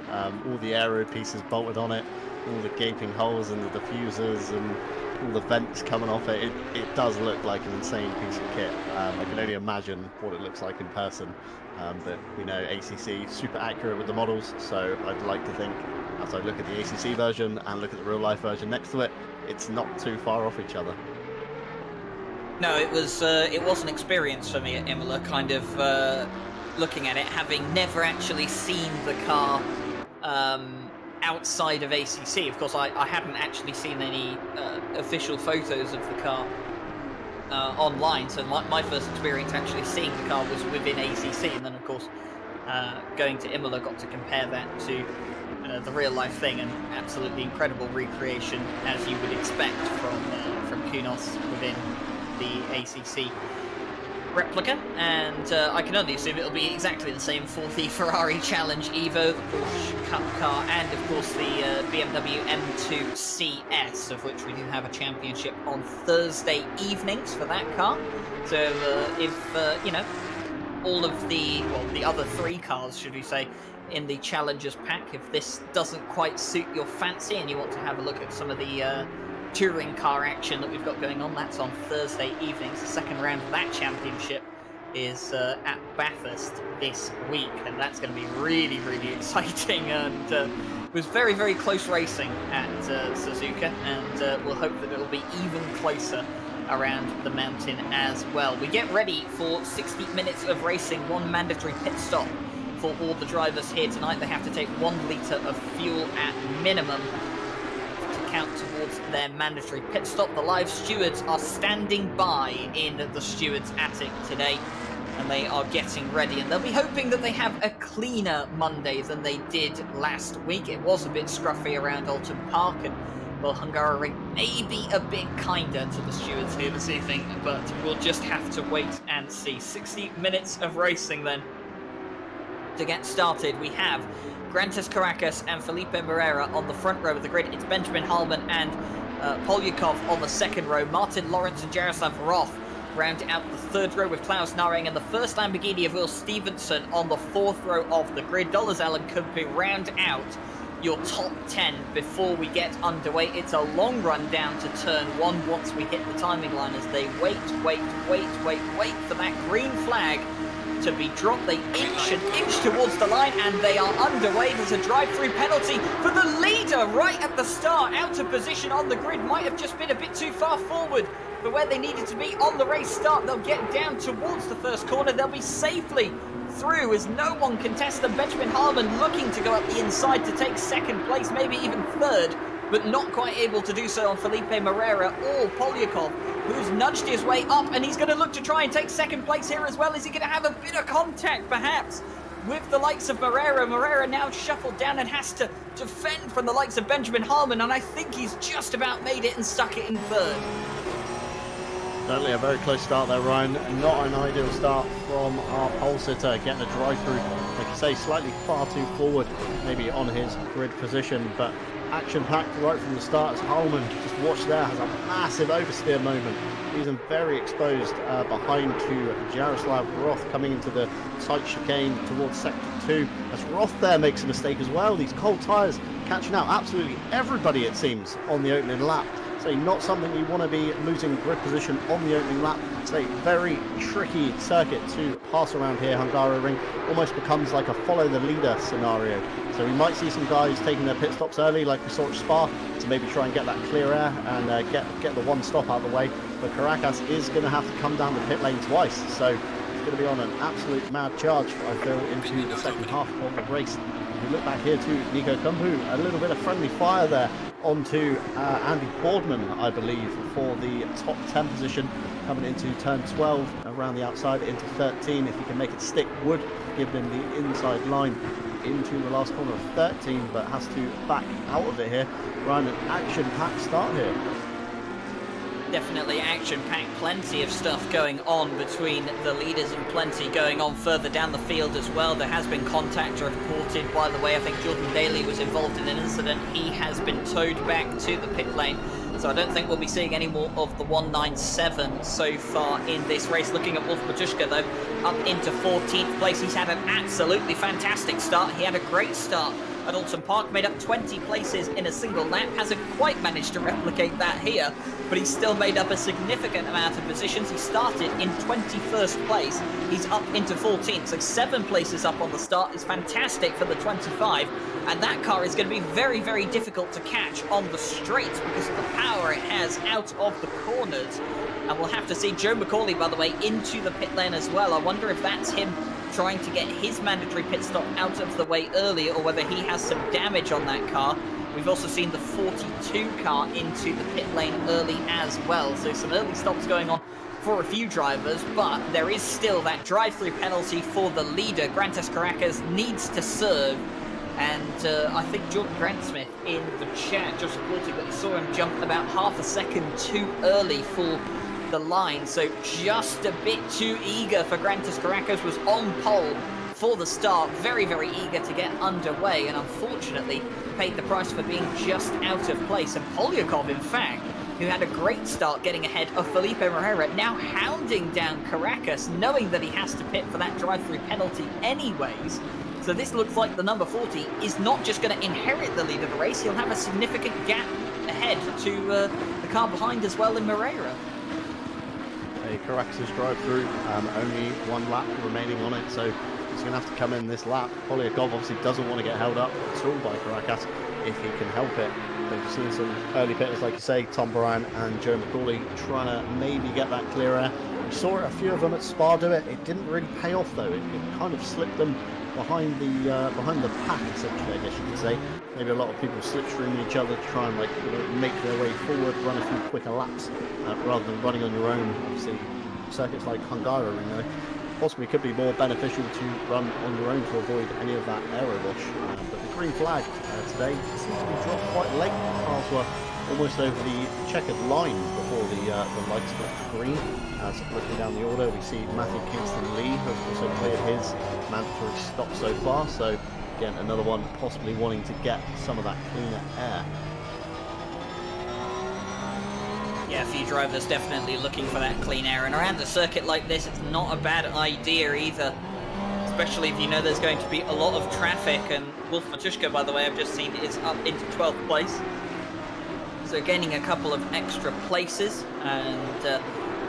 All the aero pieces bolted on it, all the gaping holes in the diffusers, and all the vents coming off it. It does look like an insane piece of kit. I can only imagine what it looks like in person. But we know ACC super accurate with the models, so I'd like to think, as I look at the ACC version and look at the real life version next to it, it's not too far off each other. No, it was an experience for me at Imola, kind of looking at it, having never actually seen the car outside of ACC. Of course, I hadn't actually seen any official photos of the car online, so my first experience actually seeing the car was within ACC, and then of course going to Imola got to compare that to the real life thing, and absolutely incredible recreation as you would expect from Kunos within the ACC replica, and I can only assume it'll be exactly the same for the Ferrari Challenge Evo, the Porsche Cup car, and of course the BMW M2 CS, of which we do have a championship on Thursday evenings for that car. So if you know, all of the other 3 cars, should we say, in the Challengers pack, if this doesn't quite suit your fancy and you want to have a look at some of the touring car action that we've got going on, that's on Thursday evenings. The second round of that championship is at Bathurst this week, and that's going to be really, really exciting. And it was very, very close racing at Suzuka, and we'll hope that it'll be even closer around the mountain as well. We get ready for 60 minutes of racing, 1 mandatory pit stop for all the drivers here tonight. They have to take 1 litre of fuel at minimum to count towards their mandatory pit stop. The live stewards are standing by in the stewards' attic today, and they are getting ready, and they'll be hoping that they have a cleaner Monday than they did last week. It was a bit scruffy around Alton Park, and well, Hungaroring may be a bit kinder to the stewards here this evening, but we'll just have to wait and see. 60 minutes of racing then. To get started, we have Grantes Caracas and Felipe Moreira on the front row of the grid. It's Benjamin Harman and Polyakov on the second row. Martin Lawrence and Jaroslav Roth round out the third row with Klaus Naring and the first Lamborghini of Will Stevenson on the fourth row of the grid. Dolezal and Kumpu round out your top 10 before we get underway. It's a long run down to turn 1 once we hit the timing line as they wait for that green flag to be dropped. They inch towards the line, and they are underway. There's a drive-through penalty for the leader right at the start. Out of position on the grid, might have just been a bit too far forward for where they needed to be on the race start. They'll get down towards the first corner. They'll be safely through as no one contests them. Benjamin Harman looking to go up the inside to take second place, maybe even third, but not quite able to do so on Felipe Moreira or Polyakov, who's nudged his way up, and he's going to look to try and take second place here as well. Is he going to have a bit of contact, perhaps, with the likes of Moreira? Moreira now shuffled down and has to defend from the likes of Benjamin Harman, and I think he's just about made it and stuck it in third. Certainly a very close start there, Ryan. Not an ideal start from our pole sitter, getting a drive-through, like I say, slightly far too forward, maybe on his grid position, but action-packed right from the start as Harman, just watch there, has a massive oversteer moment. He's very exposed behind to Jaroslav Roth coming into the tight chicane towards sector 2. As Roth there makes a mistake as well. These cold tyres catching out absolutely everybody, it seems, on the opening lap. So not something you want to be losing grid position on the opening lap. It's a very tricky circuit to pass around here. Hungaroring almost becomes like a follow the leader scenario. So we might see some guys taking their pit stops early like we saw at Spa to maybe try and get that clear air and get the one stop out of the way. But Caracas is going to have to come down the pit lane twice. So he's going to be on an absolute mad charge, I feel, into the second half of the race. If we look back here to Nico Kumpu, a little bit of friendly fire there onto Andy Boardman, I believe, for the top 10 position coming into turn 12 around the outside into 13. If he can make it stick, would give him the inside line into the last corner of 13, but has to back out of it here. Ryan, an action-packed start here. Definitely action-packed, plenty of stuff going on between the leaders and plenty going on further down the field as well. There has been contact reported, by the way. I think Jordan Daly was involved in an incident. He has been towed back to the pit lane, so I don't think we'll be seeing any more of the 197 so far in this race. Looking at Wolf Matuszka, though, up into 14th place. He's had an absolutely fantastic start. He had a great start at Alton Park, made up 20 places in a single lap. Hasn't quite managed to replicate that here, but he's still made up a significant amount of positions. He started in 21st place. He's up into 14th, so 7 places up on the start is fantastic for the 25. And that car is going to be very, very difficult to catch on the straights because of the power it has out of the corners. And we'll have to see Joe McCauley, by the way, into the pit lane as well. I wonder if that's him trying to get his mandatory pit stop out of the way earlier, or whether he has some damage on that car. We've also seen the 42 car into the pit lane early as well, so some early stops going on for a few drivers, but there is still that drive-through penalty for the leader. Grantes Caracas needs to serve, and I think Jordan Grantsmith in the chat just reported that he saw him jump about half a second too early for the line. So just a bit too eager for Grantis Caracas, was on pole for the start, very, very eager to get underway, and unfortunately paid the price for being just out of place. And Polyakov, in fact, who had a great start getting ahead of Felipe Moreira, now hounding down Caracas, knowing that he has to pit for that drive-through penalty anyways. So this looks like the number 40 is not just going to inherit the lead of the race, he'll have a significant gap ahead to the car behind as well in Moreira. A Caracas drive-through, only one lap remaining on it, so he's going to have to come in this lap. Polyakov obviously doesn't want to get held up at all by Caracas if he can help it. We've seen some early pitters, like you say, Tom Bryan and Joe McCauley, trying to maybe get that clear air. We saw a few of them at Spa do it. It didn't really pay off though. It kind of slipped them behind the pack, essentially, I guess you could say. Maybe a lot of people slipstreaming each other to try and make their way forward, run a few quicker laps, rather than running on your own. Obviously, circuits like Hungaroring, though, possibly could be more beneficial to run on your own to avoid any of that aero wash. But the green flag today seems to be dropped quite late. Cars were almost over the checkered line before the lights went green. As looking down the order, we see Matthew Kingston Lee has also cleared his mandatory stop so far. So again, another one possibly wanting to get some of that cleaner air. Yeah, a few drivers definitely looking for that clean air, and around a circuit like this, it's not a bad idea either, especially if you know there's going to be a lot of traffic. And Wolf Matuszka, by the way, I've just seen is up into 12th place, so gaining a couple of extra places, and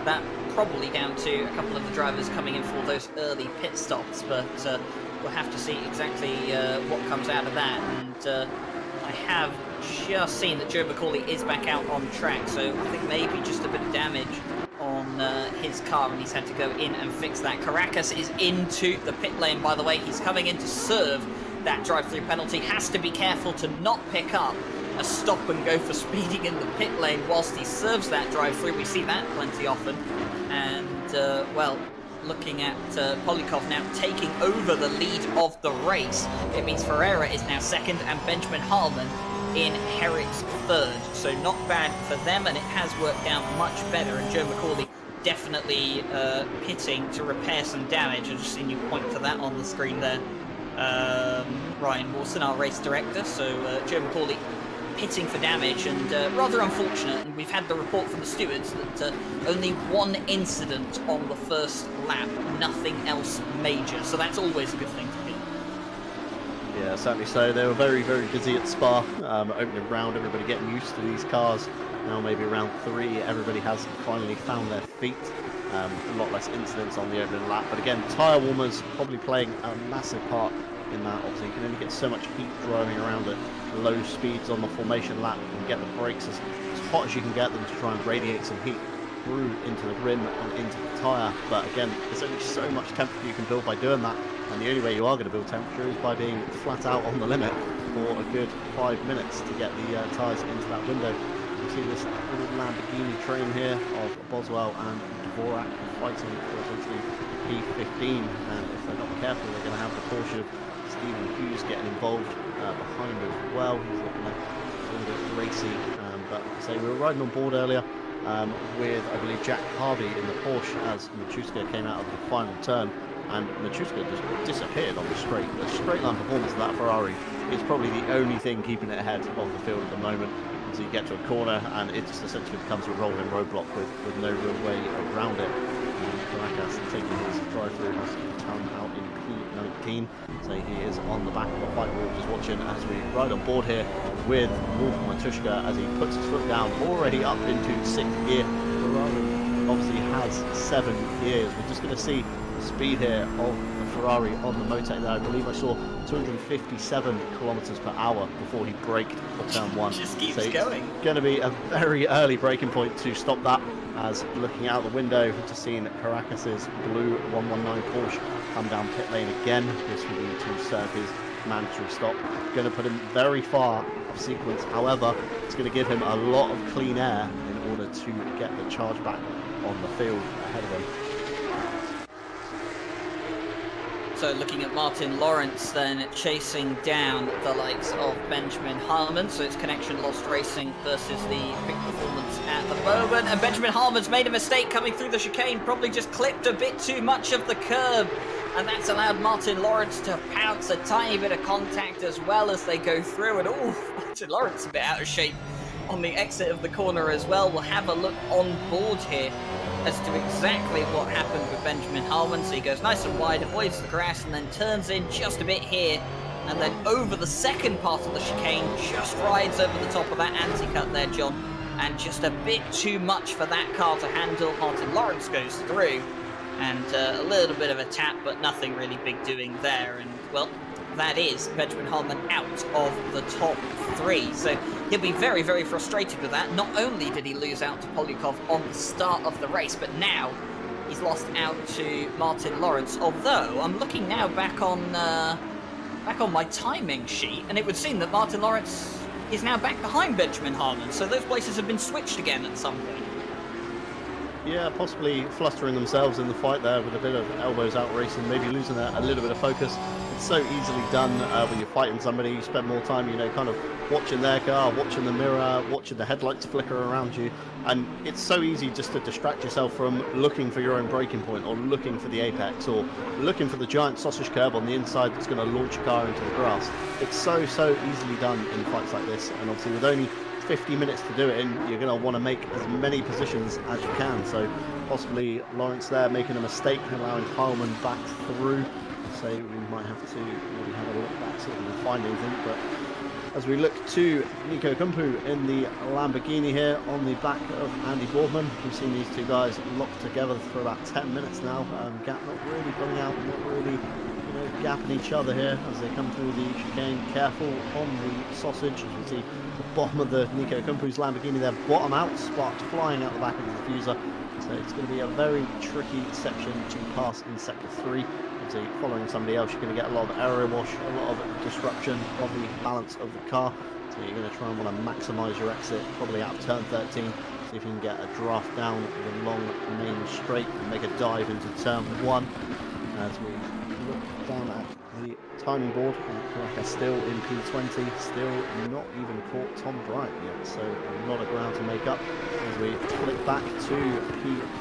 that probably down to a couple of the drivers coming in for those early pit stops, but we'll have to see exactly what comes out of that. And I have just seen that Joe McCauley is back out on track, so I think maybe just a bit of damage on his car, and he's had to go in and fix that. Caracas is into the pit lane, by the way. He's coming in to serve that drive-through penalty. Has to be careful to not pick up a stop and go for speeding in the pit lane whilst he serves that drive-through. We see that plenty often. And, well, looking at Polyakov now taking over the lead of the race. It means Ferreira is now second and Benjamin Harman inherits third. So not bad for them, and it has worked out much better. And Joe McCauley definitely pitting to repair some damage. I've just seen you point to that on the screen there. Ryan Wilson, our race director. So Joe McCauley pitting for damage, and rather unfortunate. And we've had the report from the stewards that only one incident on the first lap, nothing else major, so that's always a good thing to hear. Yeah, certainly so. They were very, very busy at Spa, opening round, everybody getting used to these cars. Now maybe round 3, everybody has finally found their feet. A lot less incidents on the opening lap, but again, tyre warmers probably playing a massive part in that. Obviously you can only get so much heat driving around at low speeds on the formation lap, and get the brakes as hot as you can get them to try and radiate some heat through into the rim and into the tyre. But again, there's only so much temperature you can build by doing that, and the only way you are going to build temperature is by being flat out on the limit for a good 5 minutes to get the tyres into that window. You see this little Lamborghini train here of Boswell and Dvorak fighting for essentially P15, and if they're not careful, they're going to have the Porsche of Stephen Hughes getting involved behind as well. He's looking a little bit racy, but say we were riding on board earlier with, I believe, Jack Harvey in the Porsche as Matuszka came out of the final turn, and Matuszka just disappeared on the straight. The straight line performance of that Ferrari is probably the only thing keeping it ahead of the field at the moment. So you get to a corner and it just essentially becomes a rolling roadblock with no real way around it. Caracas taking his drive-through has come out in P19, so he is on the back of the fight. We were just watching as we ride on board here with Wolf Matuszka as he puts his foot down, already up into 6th gear. Ferrari obviously has 7 gears. We're just going to see the speed here of the Ferrari on the Motec there. I believe I saw 257 kilometers per hour before he braked up turn 1. Just keeps so going. It's going to be a very early braking point to stop that, as looking out the window, just seeing Caracas's blue 119 Porsche come down pit lane again. This will be to serve his mandatory stop. Going to put him very far off sequence. However, it's going to give him a lot of clean air in order to get the charge back on the field ahead of him. So looking at Martin Lawrence then chasing down the likes of Benjamin Harmon. So it's Connection Lost Racing versus the Quick Performance at the moment. And Benjamin Harmon's made a mistake coming through the chicane, probably just clipped a bit too much of the curb. And that's allowed Martin Lawrence to pounce a tiny bit of contact as well as they go through. And Martin Lawrence a bit out of shape on the exit of the corner as well. We'll have a look on board here as to exactly what happened with Benjamin Harmon. So he goes nice and wide, avoids the grass, and then turns in just a bit here, and then over the second part of the chicane, just rides over the top of that anti-cut there, John, and just a bit too much for that car to handle. Martin Lawrence goes through, and a little bit of a tap, but nothing really big doing there, and, well, that is Benjamin Harmon out of the top 3. So he'll be very, very frustrated with that. Not only did he lose out to Polyakov on the start of the race, but now he's lost out to Martin Lawrence. Although I'm looking now back on my timing sheet, and it would seem that Martin Lawrence is now back behind Benjamin Harmon. So those places have been switched again at some point. Yeah, possibly flustering themselves in the fight there with a bit of elbows out racing, maybe losing a little bit of focus. It's so easily done when you're fighting somebody. You spend more time, kind of watching their car, watching the mirror, watching the headlights flicker around you, and it's so easy just to distract yourself from looking for your own braking point, or looking for the apex, or looking for the giant sausage curb on the inside that's going to launch your car into the grass. It's so easily done in fights like this, and obviously with only 50 minutes to do it in, you're going to want to make as many positions as you can. So possibly Lawrence there making a mistake, allowing Harmon back through. So we might have to maybe have a look back, see if we can find anything. But as we look to Nico Kumpu in the Lamborghini here on the back of Andy Boardman, we've seen these two guys locked together for about 10 minutes now. Gap not really pulling out, not really gapping each other here as they come through the chicane. Careful on the sausage, as you see the bottom of the Nico Kumpu's Lamborghini there, bottom out, sparks flying out the back of the diffuser. So it's going to be a very tricky section to pass in sector 3. Obviously following somebody else, you're going to get a lot of aero wash, a lot of disruption of the balance of the car. So you're going to try and want to maximise your exit, probably out of turn 13. See if you can get a draft down the long main straight and make a dive into turn 1. As we look down at the timing board, Karaka still in P20, still not even caught Tom Bryant yet, so a lot of ground to make up. As we flick back to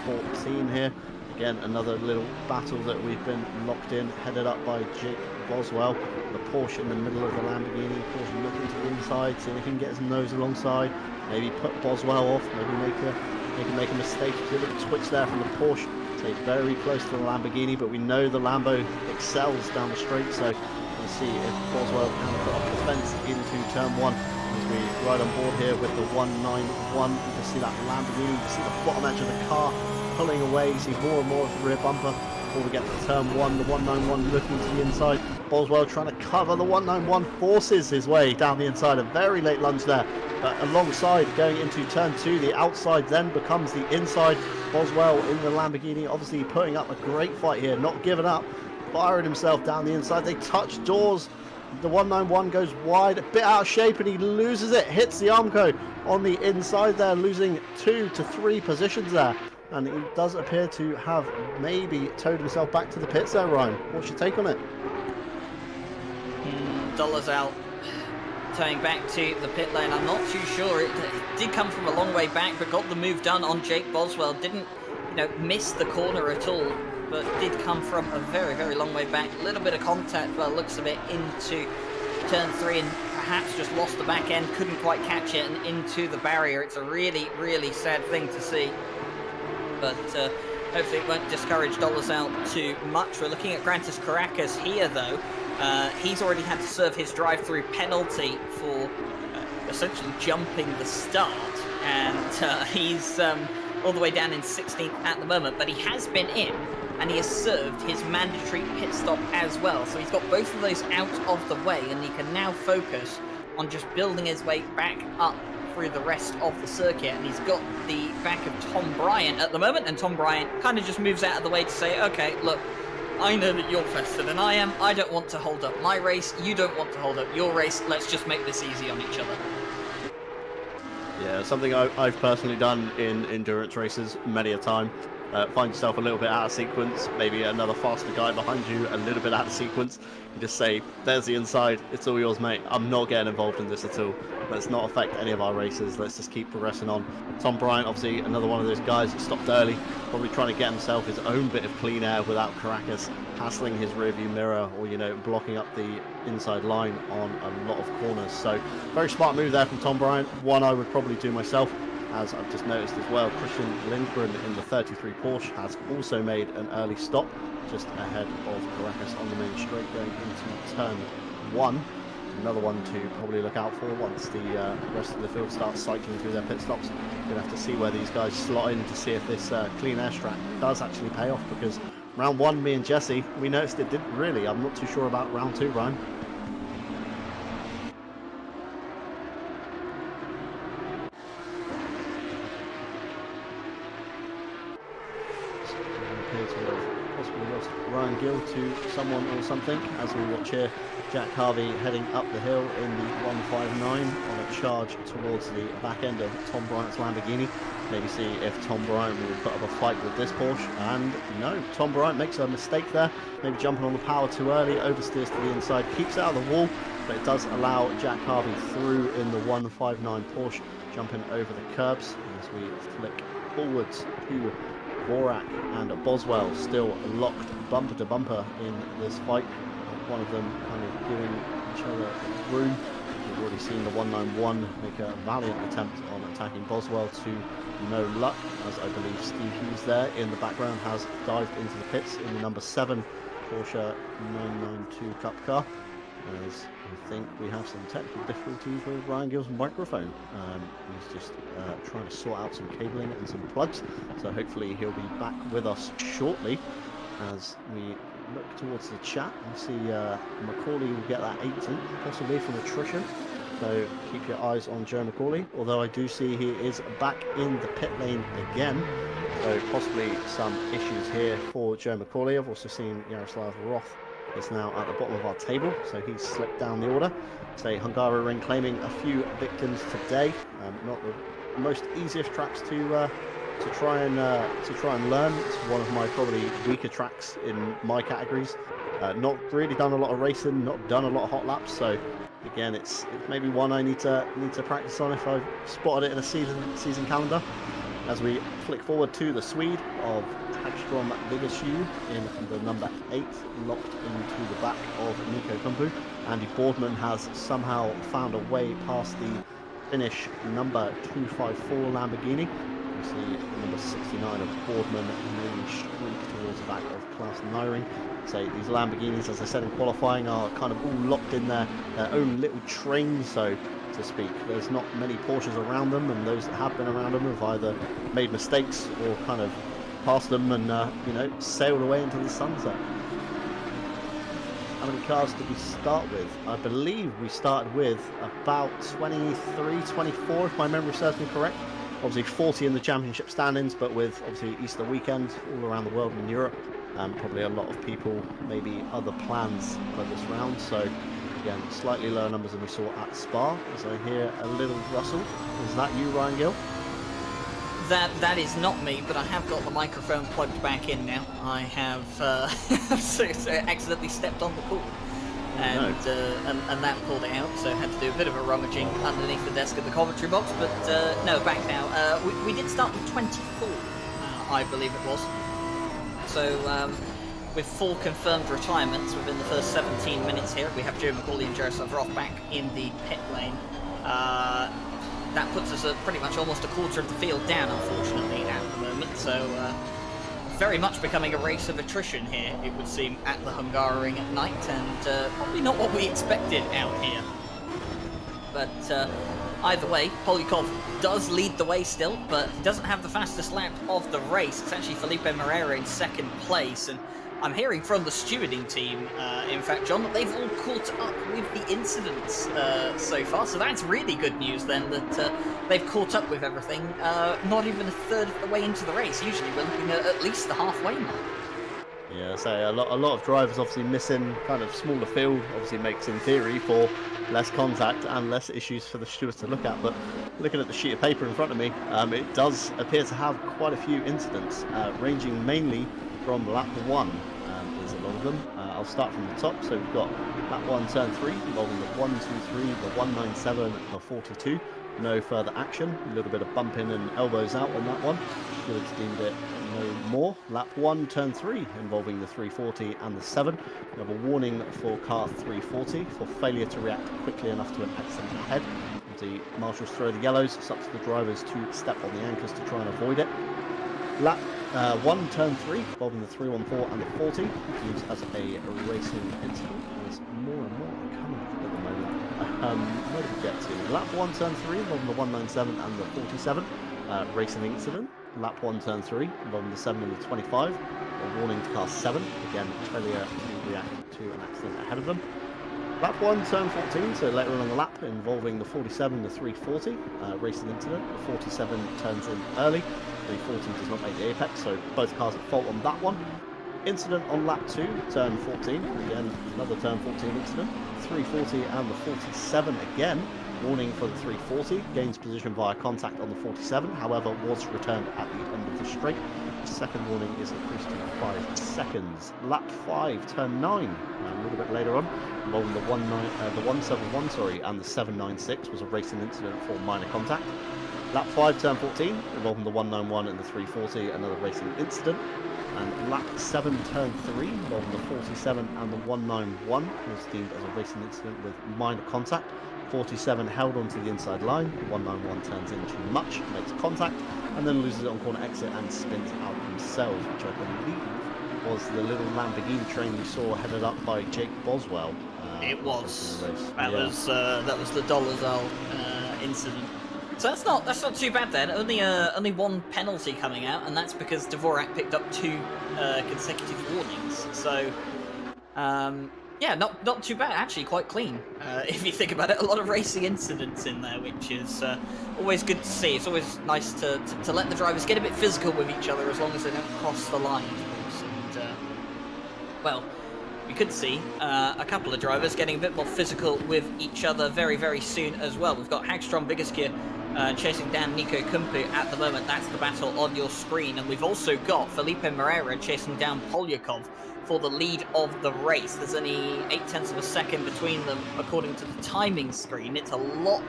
P14 here, again another little battle that we've been locked in, headed up by Jake Boswell, the Porsche in the middle of the Lamborghini. Porsche looking to the inside, seeing if he can get his nose alongside, maybe put Boswell off, maybe make a mistake, a little twitch there from the Porsche. Stay very close to the Lamborghini, but we know the Lambo excels down the straight, so we'll see if Boswell can put up the fence into turn 1. As we ride on board here with the 191, you can see that Lamborghini, you can see the bottom edge of the car pulling away. You see more and more of the rear bumper before we get to turn 1. The 191 looking to the inside. Boswell trying to cover the 191, forces his way down the inside. A very late lunge there. But alongside, going into turn 2, the outside then becomes the inside. Boswell in the Lamborghini, obviously putting up a great fight here, not giving up, firing himself down the inside. They touch doors. The 191 goes wide, a bit out of shape, and he loses it. Hits the Armco on the inside there, losing 2 to 3 positions there. And he does appear to have maybe towed himself back to the pits there, Ryan. What's your take on it? Dollars out. Turning back to the pit lane, I'm not too sure. It did come from a long way back, but got the move done on Jake Boswell. Didn't, miss the corner at all, but did come from a very, very long way back. A little bit of contact, by the looks of it, into turn 3, and perhaps just lost the back end. Couldn't quite catch it, and into the barrier. It's a really, really sad thing to see. But hopefully it won't discourage Dollars out too much. We're looking at Grantis Caracas here, though. He's already had to serve his drive-through penalty for essentially jumping the start, and he's all the way down in 16th at the moment, but he has been in, and he has served his mandatory pit stop as well, so he's got both of those out of the way, and he can now focus on just building his way back up through the rest of the circuit. And he's got the back of Tom Bryant at the moment, and Tom Bryant kind of just moves out of the way to say, okay, look, I know that you're faster than I am. I don't want to hold up my race. You don't want to hold up your race. Let's just make this easy on each other. Yeah, something I've personally done in endurance races many a time. find yourself a little bit out of sequence, maybe another faster guy behind you, a little bit out of sequence, you just say, there's the inside, it's all yours, mate. I'm not getting involved in this at all. Let's not affect any of our races. Let's just keep progressing on. Tom Bryant, obviously, another one of those guys that stopped early, probably trying to get himself his own bit of clean air without Caracas hassling his rearview mirror or, you know, blocking up the inside line on a lot of corners. So, very smart move there from Tom Bryant. One I would probably do myself. As I've just noticed as well, Christian Lindgren in the 33 Porsche has also made an early stop just ahead of Caracas on the main straight going into turn 1. Another one to probably look out for once the rest of the field starts cycling through their pit stops. You're going to have to see where these guys slot in to see if this clean air strat does actually pay off, because round 1, me and Jesse, we noticed it didn't really. I'm not too sure about round 2, Ryan. Ryan Gill to someone or something as we watch here. Jack Harvey heading up the hill in the 159 on a charge towards the back end of Tom Bryant's Lamborghini. Maybe see if Tom Bryant will put up a fight with this Porsche. And no, Tom Bryant makes a mistake there. Maybe jumping on the power too early, oversteers to the inside, keeps out of the wall, but it does allow Jack Harvey through in the 159 Porsche, jumping over the curbs as we flick forwards to Borak and Boswell still locked bumper to bumper in this fight. One of them kind of giving each other room. We've already seen the 191 make a valiant attempt on attacking Boswell to no luck, as I believe Steve Hughes there in the background has dived into the pits in the number 7 Porsche 992 Cup car. As I think we have some technical difficulties with Ryan Gill's microphone. He's just trying to sort out some cabling and some plugs, so hopefully he'll be back with us shortly. As we look towards the chat and see Macaulay will get that 18th, possibly from attrition. So keep your eyes on Joe Macaulay, although I do see he is back in the pit lane again. So possibly some issues here for Joe Macaulay. I've also seen Yaroslav Roth is now at the bottom of our table, so he's slipped down the order. Say Hungaroring claiming a few victims today. Not the most easiest tracks to try and learn. It's one of my probably weaker tracks in my categories. Not really done a lot of racing, not done a lot of hot laps, so again it's maybe one I need to practice on if I've spotted it in a season calendar. As we flick forward to the Swede of Hagstrom Biggersjö in the number 8, locked into the back of Nico Kumpu. Andy Boardman has somehow found a way past the Finnish number 254 Lamborghini. You see number 69 of Boardman mainly streak towards the back of Klaus Nyring. So these Lamborghinis, as I said in qualifying, are kind of all locked in their own little train, so to speak. There's not many Porsches around them, and those that have been around them have either made mistakes or kind of passed them and sailed away into the sunset. How many cars did we start with? I believe we started with about 23, 24 if my memory serves me correct. Obviously 40 in the championship standings, but with obviously Easter weekend all around the world in Europe, probably a lot of people maybe other plans for this round. So again, slightly lower numbers than we saw at Spa. As I hear a little rustle. Is that you, Ryan Gill? That is not me, but I have got the microphone plugged back in now. I have so accidentally stepped on the cord, and that pulled it out. So I had to do a bit of a rummaging underneath the desk of the commentary box. But no, back now. We did start with 24, I believe it was. So with 4 confirmed retirements within the first 17 minutes here, we have Joe Macaulay and Jaroslav Roth back in the pit lane. That puts us at pretty much almost a quarter of the field down, unfortunately, at the moment. So very much becoming a race of attrition here, it would seem, at the Hungaroring at night, and probably not what we expected out here. But either way, Polyakov does lead the way still, but he doesn't have the fastest lap of the race. It's actually Felipe Moreira in second place, and I'm hearing from the stewarding team, in fact, John, that they've all caught up with the incidents so far. So that's really good news then, that they've caught up with everything, not even a third of the way into the race. Usually we're looking at least the halfway mark. Yeah, so a lot of drivers obviously missing kind of smaller field, obviously makes in theory for less contact and less issues for the stewards to look at, but looking at the sheet of paper in front of me, it does appear to have quite a few incidents, ranging mainly from lap 1. There's a lot of them. I'll start from the top. So we've got lap 1, turn 3, involving the 1, 2, 3, the 197, the 42. No further action. A little bit of bumping and elbows out on that one. Should have deemed it no more. Lap 1, turn 3, involving the 340 and the 7. We have a warning for car 340 for failure to react quickly enough to an accident ahead. The marshals throw the yellows. It's up to the drivers to step on the anchors to try and avoid it. Lap 1, turn 3, involving the 314 and the 40, used as a racing incident. There's more and more coming at the moment. Where did we get to? Lap 1, turn 3, involving the 197 and the 47, racing incident. Lap 1, turn 3, involving the 7 and the 25, a warning to car 7, again, failure to react to an accident ahead of them. Lap 1, turn 14, so later on the lap, involving the 47, the 340, racing incident. The 47 turns in early, the 340 does not make the apex, so both cars at fault on that one. Incident on lap 2, turn 14, again, another turn 14 incident. 340 and the 47 again, warning for the 340, gains position via contact on the 47, however, was returned at the end of the straight. The second warning is increased to 5 seconds. Lap 5, turn 9, a little bit later on, involving the 171, and the 796 was a racing incident for minor contact. Lap 5, turn 14, involving the 191 and the 340, another racing incident. And lap 7, turn 3, involving the 47 and the 191 was deemed as a racing incident with minor contact. 47 held onto the inside line, 191 turns in too much, makes contact, and then loses it on corner exit and spins out himself, which I believe was the little Lamborghini train we saw headed up by Jake Boswell. It was. That was the Dolezal incident. So that's not too bad then. Only one penalty coming out, and that's because Dvorak picked up 2 consecutive warnings. So yeah, not too bad, actually, quite clean. If you think about it, a lot of racing incidents in there, which is always good to see. It's always nice to let the drivers get a bit physical with each other, as long as they don't cross the line, of course. And well, we could see a couple of drivers getting a bit more physical with each other very, very soon as well. We've got Hagstrom Vigaskir chasing down Nico Kumpu at the moment. That's the battle on your screen. And we've also got Felipe Moreira chasing down Polyakov for the lead of the race. There's only 0.8 of a second between them according to the timing screen. It's a lot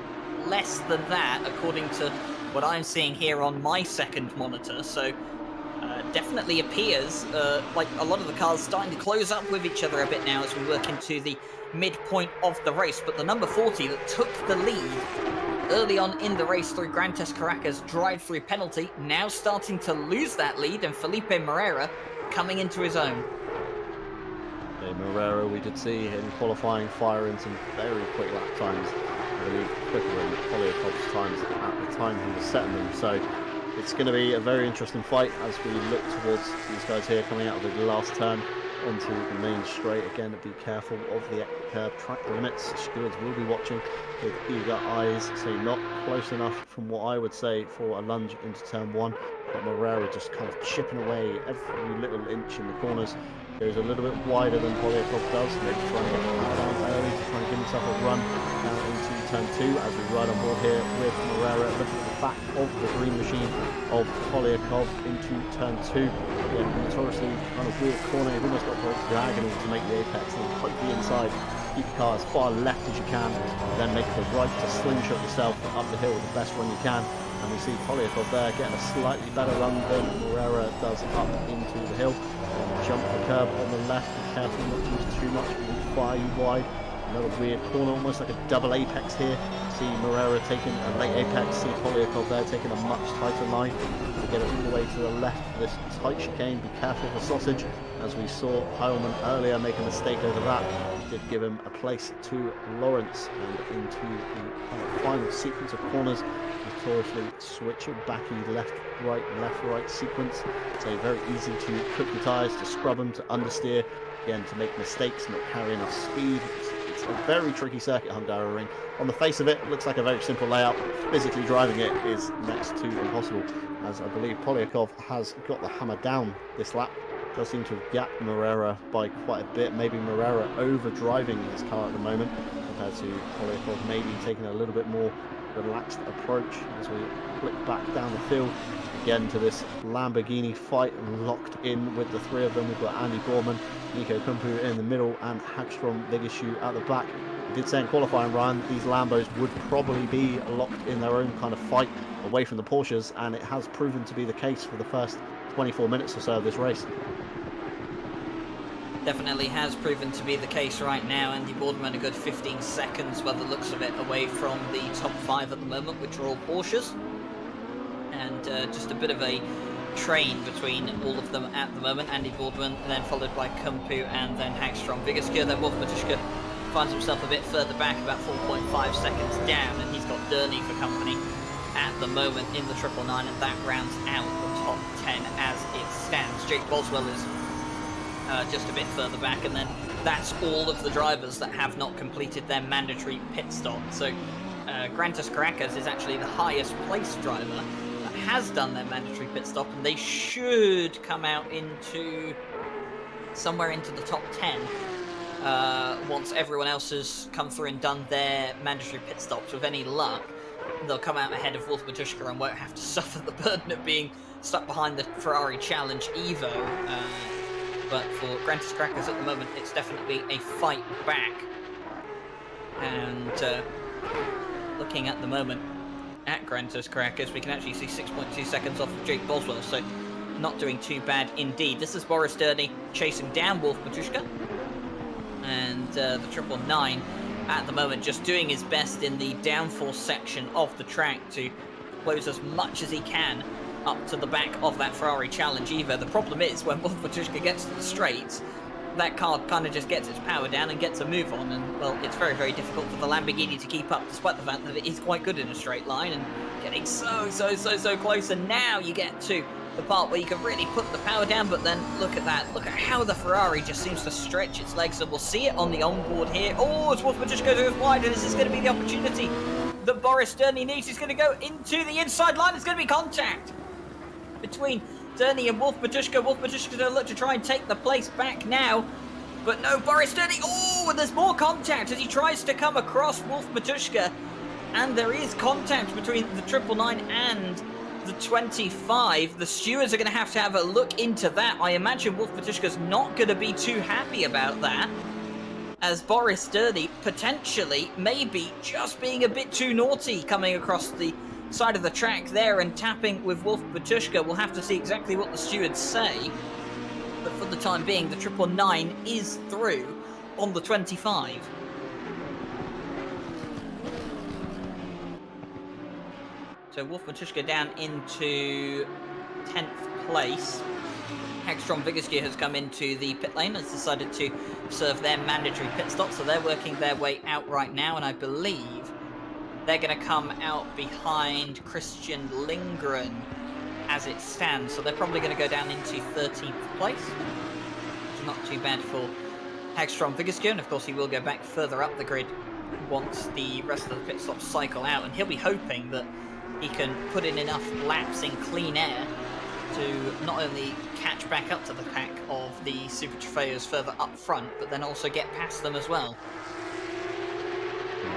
less than that according to what I'm seeing here on my second monitor. So definitely appears like a lot of the cars starting to close up with each other a bit now as we work into the midpoint of the race. But the number 40 that took the lead early on in the race through Grantes Caracas drive-through penalty, now starting to lose that lead, and Felipe Moreira coming into his own. Moreira, we did see him qualifying, firing some very quick lap times, I believe quicker than Polyakov's times at the time he was setting them. So it's going to be a very interesting fight as we look towards these guys here coming out of the last turn onto the main straight. Again, be careful of the curb track limits. Stewards will be watching with eager eyes, so not close enough from what I would say for a lunge into turn 1. But Moreira just kind of chipping away every little inch in the corners. Goes a little bit wider than Polyakov does, maybe trying to get down early to try and give himself a run into turn 2 as we ride on board here with Moreira looking at the back of the green machine of Polyakov into turn 2. Again, notoriously kind of weird corner, you've almost got to go diagonal to make the apex and poke the inside. Keep the car as far left as you can, then make the right to slingshot yourself up the hill with the best run you can. And we see Polyakov there getting a slightly better run than Moreira does up into the hill. And jump the curb on the left, be careful not to use too much, move far wide. Another weird corner, almost like a double apex here. See Moreira taking a late apex, see Polyakov there taking a much tighter line to get it all the way to the left for this tight chicane. Be careful of the sausage, as we saw Heilman earlier make a mistake over that. Did give him a place to Lawrence, and into the kind of final sequence of corners. Notoriously switch it backy left right sequence. So very easy to cook your tyres, to scrub them, to understeer, again to make mistakes, not carry enough speed. It's a very tricky circuit, Hungaroring. On the face of it, it looks like a very simple layout. Physically driving it is next to impossible, as I believe Polyakov has got the hammer down this lap. Does seem to have gapped Moreira by quite a bit. Maybe Moreira over driving his car at the moment compared to Polyakov maybe taking a little bit more relaxed approach as we flick back down the field again to this Lamborghini fight, locked in with the three of them. We've got Andy Borman, Nico Kumpu in the middle, and Hagstrom Vigishu at the back. I did say in qualifying, Ryan, these Lambos would probably be locked in their own kind of fight away from the Porsches, and it has proven to be the case for the first 24 minutes or so of this race. Definitely has proven to be the case right now. Andy Boardman a good 15 seconds by the looks of it away from the top 5 at the moment, which are all Porsches. And just a bit of a train between all of them at the moment. Andy Boardman, then followed by Kumpu, and then Hagstrom Vigiskia. Then Wolf Matuszka finds himself a bit further back, about 4.5 seconds down, and he's got Durney for company at the moment in the 999, and that rounds out the top 10 as it stands. Jake Boswell is just a bit further back, and then that's all of the drivers that have not completed their mandatory pit stop. So Grantas Caracas is actually the highest placed driver that has done their mandatory pit stop, and they should come out into somewhere into the top 10 once everyone else has come through and done their mandatory pit stops. With any luck, they'll come out ahead of Wolf Matuszka and won't have to suffer the burden of being stuck behind the Ferrari Challenge Evo. But for Grantas Caracas at the moment, it's definitely a fight back. And looking at the moment at Grantas Caracas, we can actually see 6.2 seconds off of Jake Boswell, so not doing too bad indeed. This is Boris Durney chasing down Wolf Matuszka. And the 999 at the moment just doing his best in the downforce section of the track to close as much as he can up to the back of that Ferrari Challenge Evo. The problem is, when Wolf Matuszka gets to the straights, that car kind of just gets its power down and gets a move on, and, well, it's very, very difficult for the Lamborghini to keep up, despite the fact that it is quite good in a straight line and getting so close. And now you get to the part where you can really put the power down, but then look at that. Look at how the Ferrari just seems to stretch its legs, and we'll see it on the onboard here. Oh, it's Wolf Matuszka goes wide, and this is going to be the opportunity that Boris Durney needs. He's going to go into the inside line. There's going to be contact between Durney and Wolf Matuszka. Wolf Matuszka's going to look to try and take the place back now, but no, Boris Durney. Oh, and there's more contact as he tries to come across Wolf Matuszka, and there is contact between the 999 and the 25. The stewards are going to have a look into that. I imagine Wolf Matuszka's not going to be too happy about that, as Boris Durney potentially maybe just being a bit too naughty coming across the side of the track there and tapping with Wolf Matuszka. We'll have to see exactly what the stewards say, but for the time being, the 999 is through on the 25. So Wolf Matuszka down into 10th place. Hagstrom Vigiskia has come into the pit lane and has decided to serve their mandatory pit stop, so they're working their way out right now, and I believe they're going to come out behind Christian Lindgren as it stands, so they're probably going to go down into 13th place, which is not too bad for Hagstrom Vigiskia, and of course he will go back further up the grid once the rest of the pit stops cycle out, and he'll be hoping that he can put in enough laps in clean air to not only catch back up to the pack of the Super Trofeos further up front, but then also get past them as well.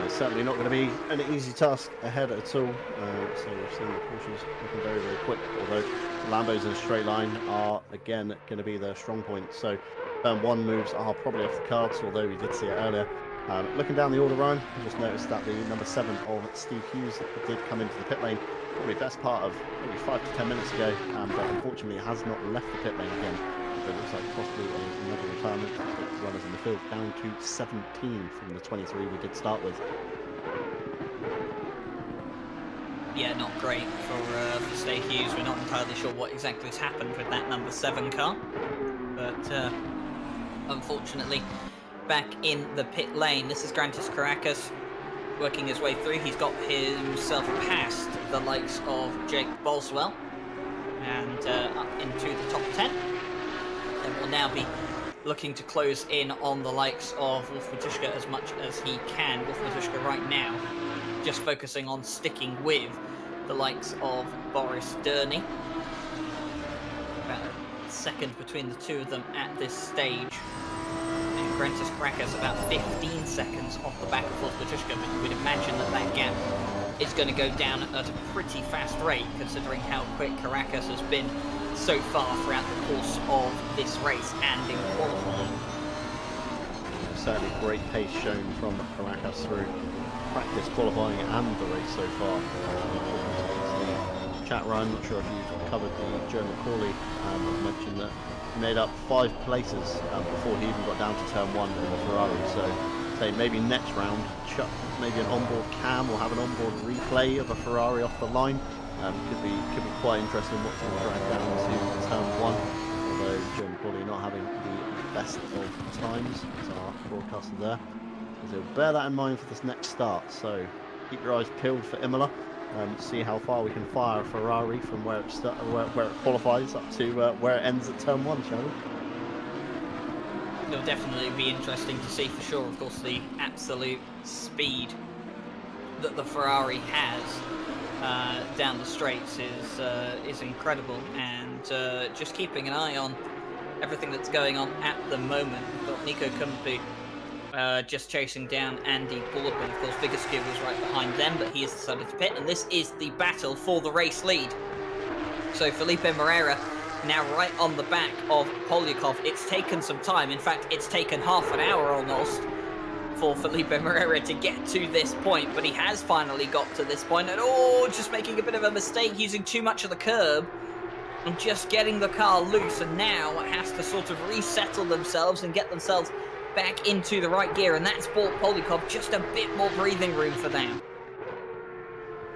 It's certainly not going to be an easy task ahead at all. So we've seen the Porsches looking very, very quick, although the Lambos in a straight line are again going to be their strong point. So turn 1 moves are probably off the cards, although we did see it earlier. Looking down the order, Ryan, I just noticed that the number 7 of Steve Hughes did come into the pit lane probably best part of maybe 5 to 10 minutes ago, but unfortunately has not left the pit lane again. So it looks like possibly another retirement for runners in the field, down to 17 from the 23 we did start with. Yeah, not great for Steve Hughes. We're not entirely sure what exactly has happened with that number 7 car, but unfortunately back in the pit lane. This is Grantas Caracas working his way through. He's got himself past the likes of Jake Boswell and up into the top 10, and will now be looking to close in on the likes of Wolf Matuszka as much as he can. Wolf Matuszka right now just focusing on sticking with the likes of Boris Durney. About a second between the two of them at this stage. And Grantas Caracas about 15 seconds off the back of Wolf Matuszka, but you would imagine that that gap is going to go down at a pretty fast rate, considering how quick Caracas has been so far throughout the course of this race and in qualifying. Certainly great pace shown from Caracas through practice, qualifying and the race so far. Chat Ryan, not sure if you've covered the German Corley, I've mentioned that he made up 5 places before he even got down to turn 1 in the Ferrari, so say maybe next round chuck maybe an onboard cam or have an onboard replay of a Ferrari off the line. Could be quite interesting watching him drag down to turn 1, although German Corley not having the best of times as our broadcaster there. So bear that in mind for this next start, so keep your eyes peeled for Imola. See how far we can fire a Ferrari from where it qualifies up to where it ends at turn 1, shall we? It'll definitely be interesting to see for sure. Of course, the absolute speed that the Ferrari has down the straights is incredible, and just keeping an eye on everything that's going on at the moment. We've got Nico Kumpu just chasing down Andy Boardman. Of course, Vigoscu was right behind them, but he has decided to pit, and this is the battle for the race lead. So Felipe Moreira now right on the back of Polyakov. It's taken some time. In fact, it's taken half an hour almost for Felipe Moreira to get to this point, but he has finally got to this point, and just making a bit of a mistake, using too much of the curb and just getting the car loose, and now has to sort of resettle themselves and get themselves back into the right gear, and that's bought Polyakov just a bit more breathing room for them.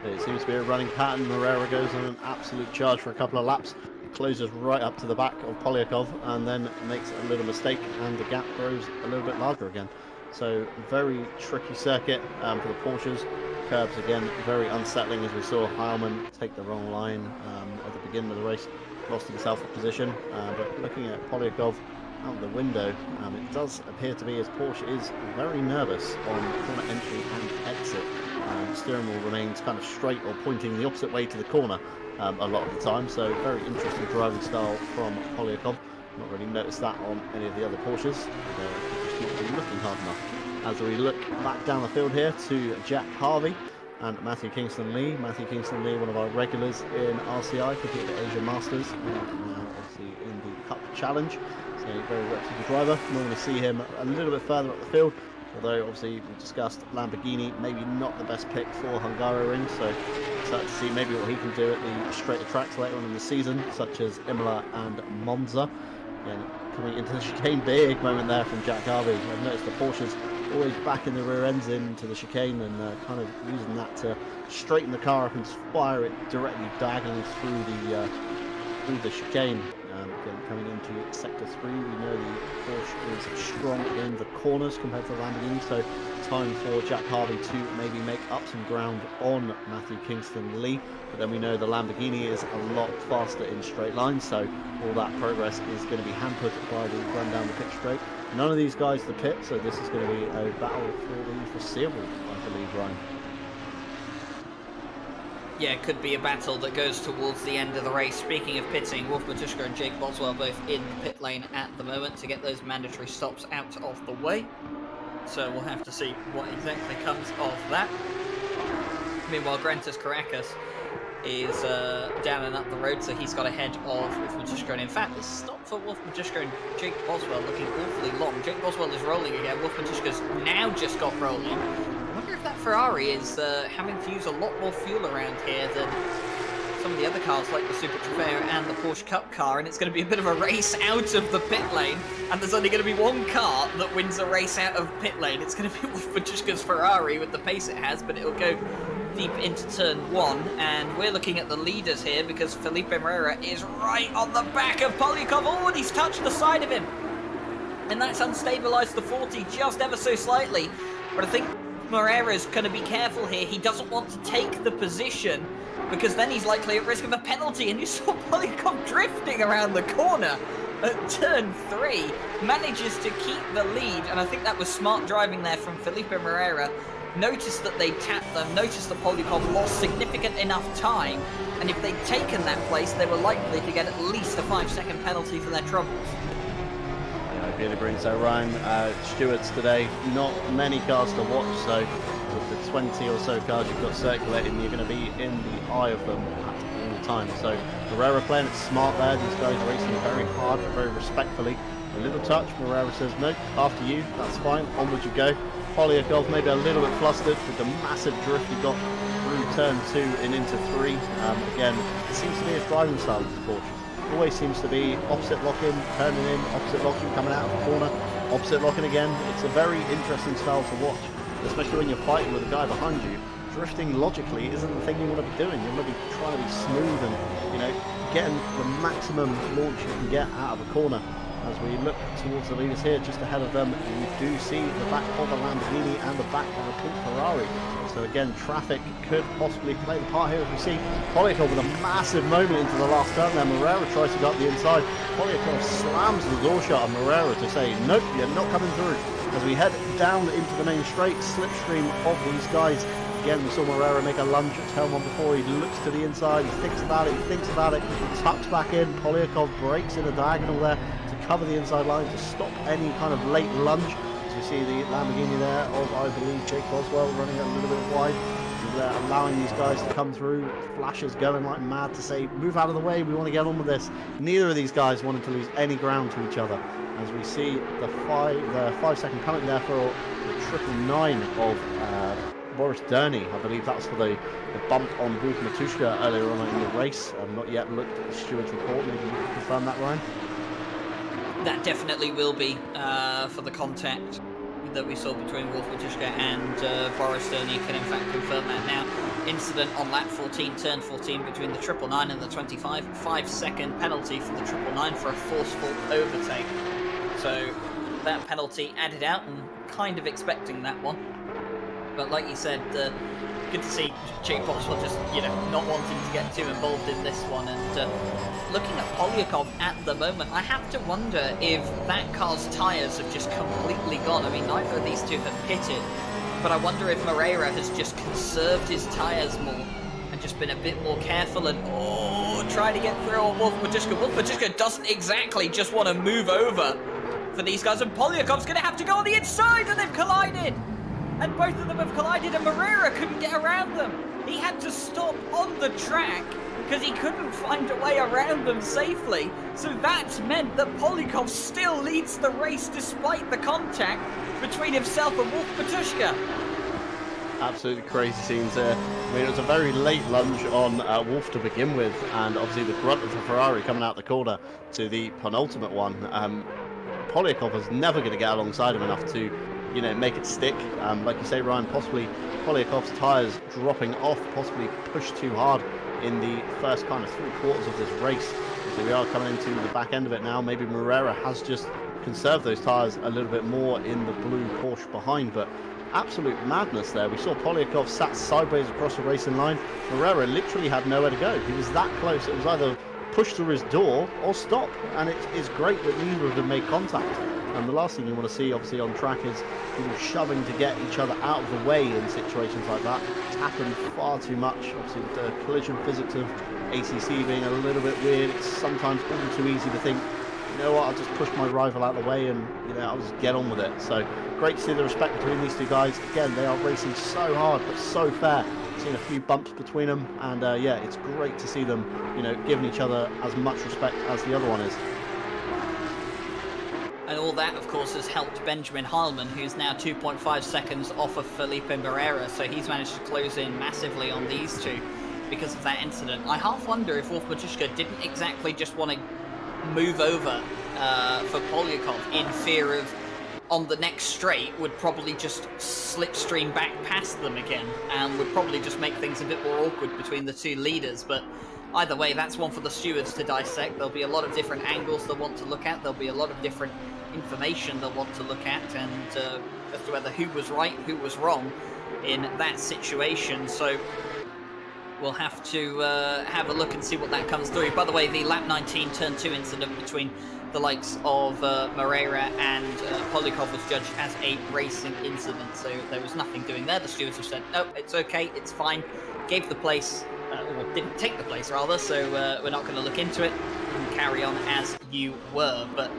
It seems to be a running pattern. Moreira goes on an absolute charge for a couple of laps, closes right up to the back of Polyakov, and then makes a little mistake, and the gap grows a little bit larger again. So very tricky circuit for the Porsches. Curbs again very unsettling, as we saw Heilmann take the wrong line at the beginning of the race, lost himself a position. But looking at Polyakov out the window, it does appear to be as Porsche is very nervous on corner entry and exit. Steering wheel remains kind of straight or pointing the opposite way to the corner a lot of the time, so very interesting driving style from Polyakov. Not really noticed that on any of the other Porsches. They're just not really looking hard enough. As we look back down the field here to Jack Harvey and Matthew Kingston-Lee. Matthew Kingston-Lee, one of our regulars in RCI, competed at Asia Masters, now obviously in the Cup Challenge. So a very reputable driver. Normally see him a little bit further up the field, although obviously we discussed Lamborghini, maybe not the best pick for Hungaroring, so excited to see maybe what he can do at the straighter tracks later on in the season, such as Imola and Monza. Again, coming into the chicane, big moment there from Jack Harvey. I've noticed the Porsches always backing the rear ends into the chicane and kind of using that to straighten the car up and fire it directly diagonally through the chicane. Again, coming into sector 3, we know the Porsche is strong in the corners compared to the Lamborghini, so time for Jack Harvey to maybe make up some ground on Matthew Kingston-Lee. But then we know the Lamborghini is a lot faster in straight lines, so all that progress is going to be hampered by the run down the pit straight. None of these guys to pit, so this is going to be a battle for the foreseeable, I believe, Ryan. Yeah, it could be a battle that goes towards the end of the race. Speaking of pitting, Wolf Matuszka and Jake Boswell both in the pit lane at the moment to get those mandatory stops out of the way. So we'll have to see what exactly comes of that. Meanwhile, Grantas Caracas is down and up the road, so he's got ahead of Wolf Matuszka. And in fact, the stop for Wolf Matuszka and Jake Boswell looking awfully long. Jake Boswell is rolling again. Wolf Matuszka's now just got rolling. I wonder if that Ferrari is having to use a lot more fuel around here than some of the other cars like the Super Trofeo and the Porsche Cup car, and it's going to be a bit of a race out of the pit lane, and there's only going to be one car that wins a race out of pit lane. It's going to be Wolf Matuszka's Ferrari with the pace it has, but it'll go deep into turn 1, and we're looking at the leaders here because Felipe Moreira is right on the back of Polyakov. Oh, and he's touched the side of him, and that's unstabilized the 40 just ever so slightly. But I think Moreira's going to be careful here. He doesn't want to take the position because then he's likely at risk of a penalty, and you saw Polyakov drifting around the corner at turn 3, manages to keep the lead, and I think that was smart driving there from Felipe Moreira. Noticed that they tapped them, noticed that Polyakov lost significant enough time, and if they'd taken that place, they were likely to get at least a 5-second penalty for their troubles. Yeah, I really agree. So Ryan, stewards today, not many cars to watch, so with the 20 or so cars you've got circulating, you're going to be in the eye of them at all times. So Moreira playing it smart there. These guys racing very hard, very respectfully. A little touch, Moreira says, no, after you, that's fine, onward you go. Polyakov maybe a little bit flustered with the massive drift he got through turn 2 and into 3. Again, it seems to be his driving style of the Porsche. Always seems to be opposite lock-in, turning in, opposite lock-in, coming out of the corner, opposite lock-in again. It's a very interesting style to watch, especially when you're fighting with a guy behind you. Drifting logically isn't the thing you want to be doing. You want to be trying to be smooth and, you know, getting the maximum launch you can get out of a corner. As we look towards the leaders here, just ahead of them, you do see the back of a Lamborghini and the back of a pink Ferrari. So again, traffic could possibly play the part here, as we see Polyakov with a massive moment into the last turn there. Moreira tries to go up the inside. Polyakov slams the door shut on Moreira to say, nope, you're not coming through. As we head down into the main straight, slipstream of these guys. Again, we saw Moreira make a lunge at turn 1 before. He looks to the inside, he thinks about it, tucks back in. Polyakov breaks in a diagonal there to cover the inside line to stop any kind of late lunge. As we see the Lamborghini there of, I believe, Jake Boswell running a little bit wide. And allowing these guys to come through. Flashes going like mad to say, move out of the way, we want to get on with this. Neither of these guys wanted to lose any ground to each other. As we see the 5-second penalty there for the 999 of Boris Durney. I believe that was for the bump on Wolf Matuszka earlier on in the race. I've not yet looked at the steward's report. Maybe you can confirm that, Ryan? That definitely will be for the contact that we saw between Wolf Matuszka and Boris Durney. Can in fact confirm that now. Incident on lap 14, turn 14 between the 999 and the 25. 5-second penalty for the 999 for a forceful overtake. So that penalty added out, and kind of expecting that one. But like you said, good to see Jake Boswell just, you know, not wanting to get too involved in this one. And looking at Polyakov at the moment, I have to wonder if that car's tyres have just completely gone. I mean, neither of these two have pitted, but I wonder if Moreira has just conserved his tyres more and just been a bit more careful and, trying to get through on Wolf Matuszka. Wolf Matuszka doesn't exactly just want to move over for these guys, and Polyakov's going to have to go on the inside, and they've collided. And both of them have collided, and Moreira couldn't get around them. He had to stop on the track because he couldn't find a way around them safely. So that's meant that Polyakov still leads the race despite the contact between himself and Wolf Matuszka. Absolutely crazy scenes there. I mean, it was a very late lunge on Wolf to begin with, and obviously the grunt of the Ferrari coming out the corner to the penultimate one. Polyakov was never going to get alongside him enough to, you know, make it stick. Like you say, Ryan, possibly Polyakov's tyres dropping off, possibly pushed too hard in the first kind of 3/4 of this race. So we are coming into the back end of it now. Maybe Moreira has just conserved those tyres a little bit more in the blue Porsche behind, but absolute madness there. We saw Polyakov sat sideways across the racing line. Moreira literally had nowhere to go. He was that close. It was either push through his door or stop, and it is great that neither of them made contact. And the last thing you want to see, obviously, on track is people shoving to get each other out of the way in situations like that. It's happened far too much. Obviously, with the collision physics of ACC being a little bit weird, it's sometimes all too easy to think, you know what, I'll just push my rival out of the way and, you know, I'll just get on with it. So great to see the respect between these two guys. Again, they are racing so hard, but so fair. Seen a few bumps between them, and yeah, it's great to see them, you know, giving each other as much respect as the other one is. And all that, of course, has helped Benjamin Heilman, who's now 2.5 seconds off of Felipe Moreira, so he's managed to close in massively on these two because of that incident. I half wonder if Wolf Matuszka didn't exactly just want to move over for Polyakov in fear of, on the next straight, would probably just slipstream back past them again and would probably just make things a bit more awkward between the two leaders. But either way, that's one for the stewards to dissect. There'll be a lot of different angles they'll want to look at. There'll be a lot of different information they'll want to look at, and as to whether who was right, who was wrong in that situation. So we'll have to have a look and see what that comes through. By the way, the lap 19 turn 2 incident between the likes of Moreira and Polyakov was judged as a racing incident, so there was nothing doing there. The stewards have said, no, it's okay, it's fine, gave the place, or didn't take the place rather, so we're not going to look into it, and carry on as you were. But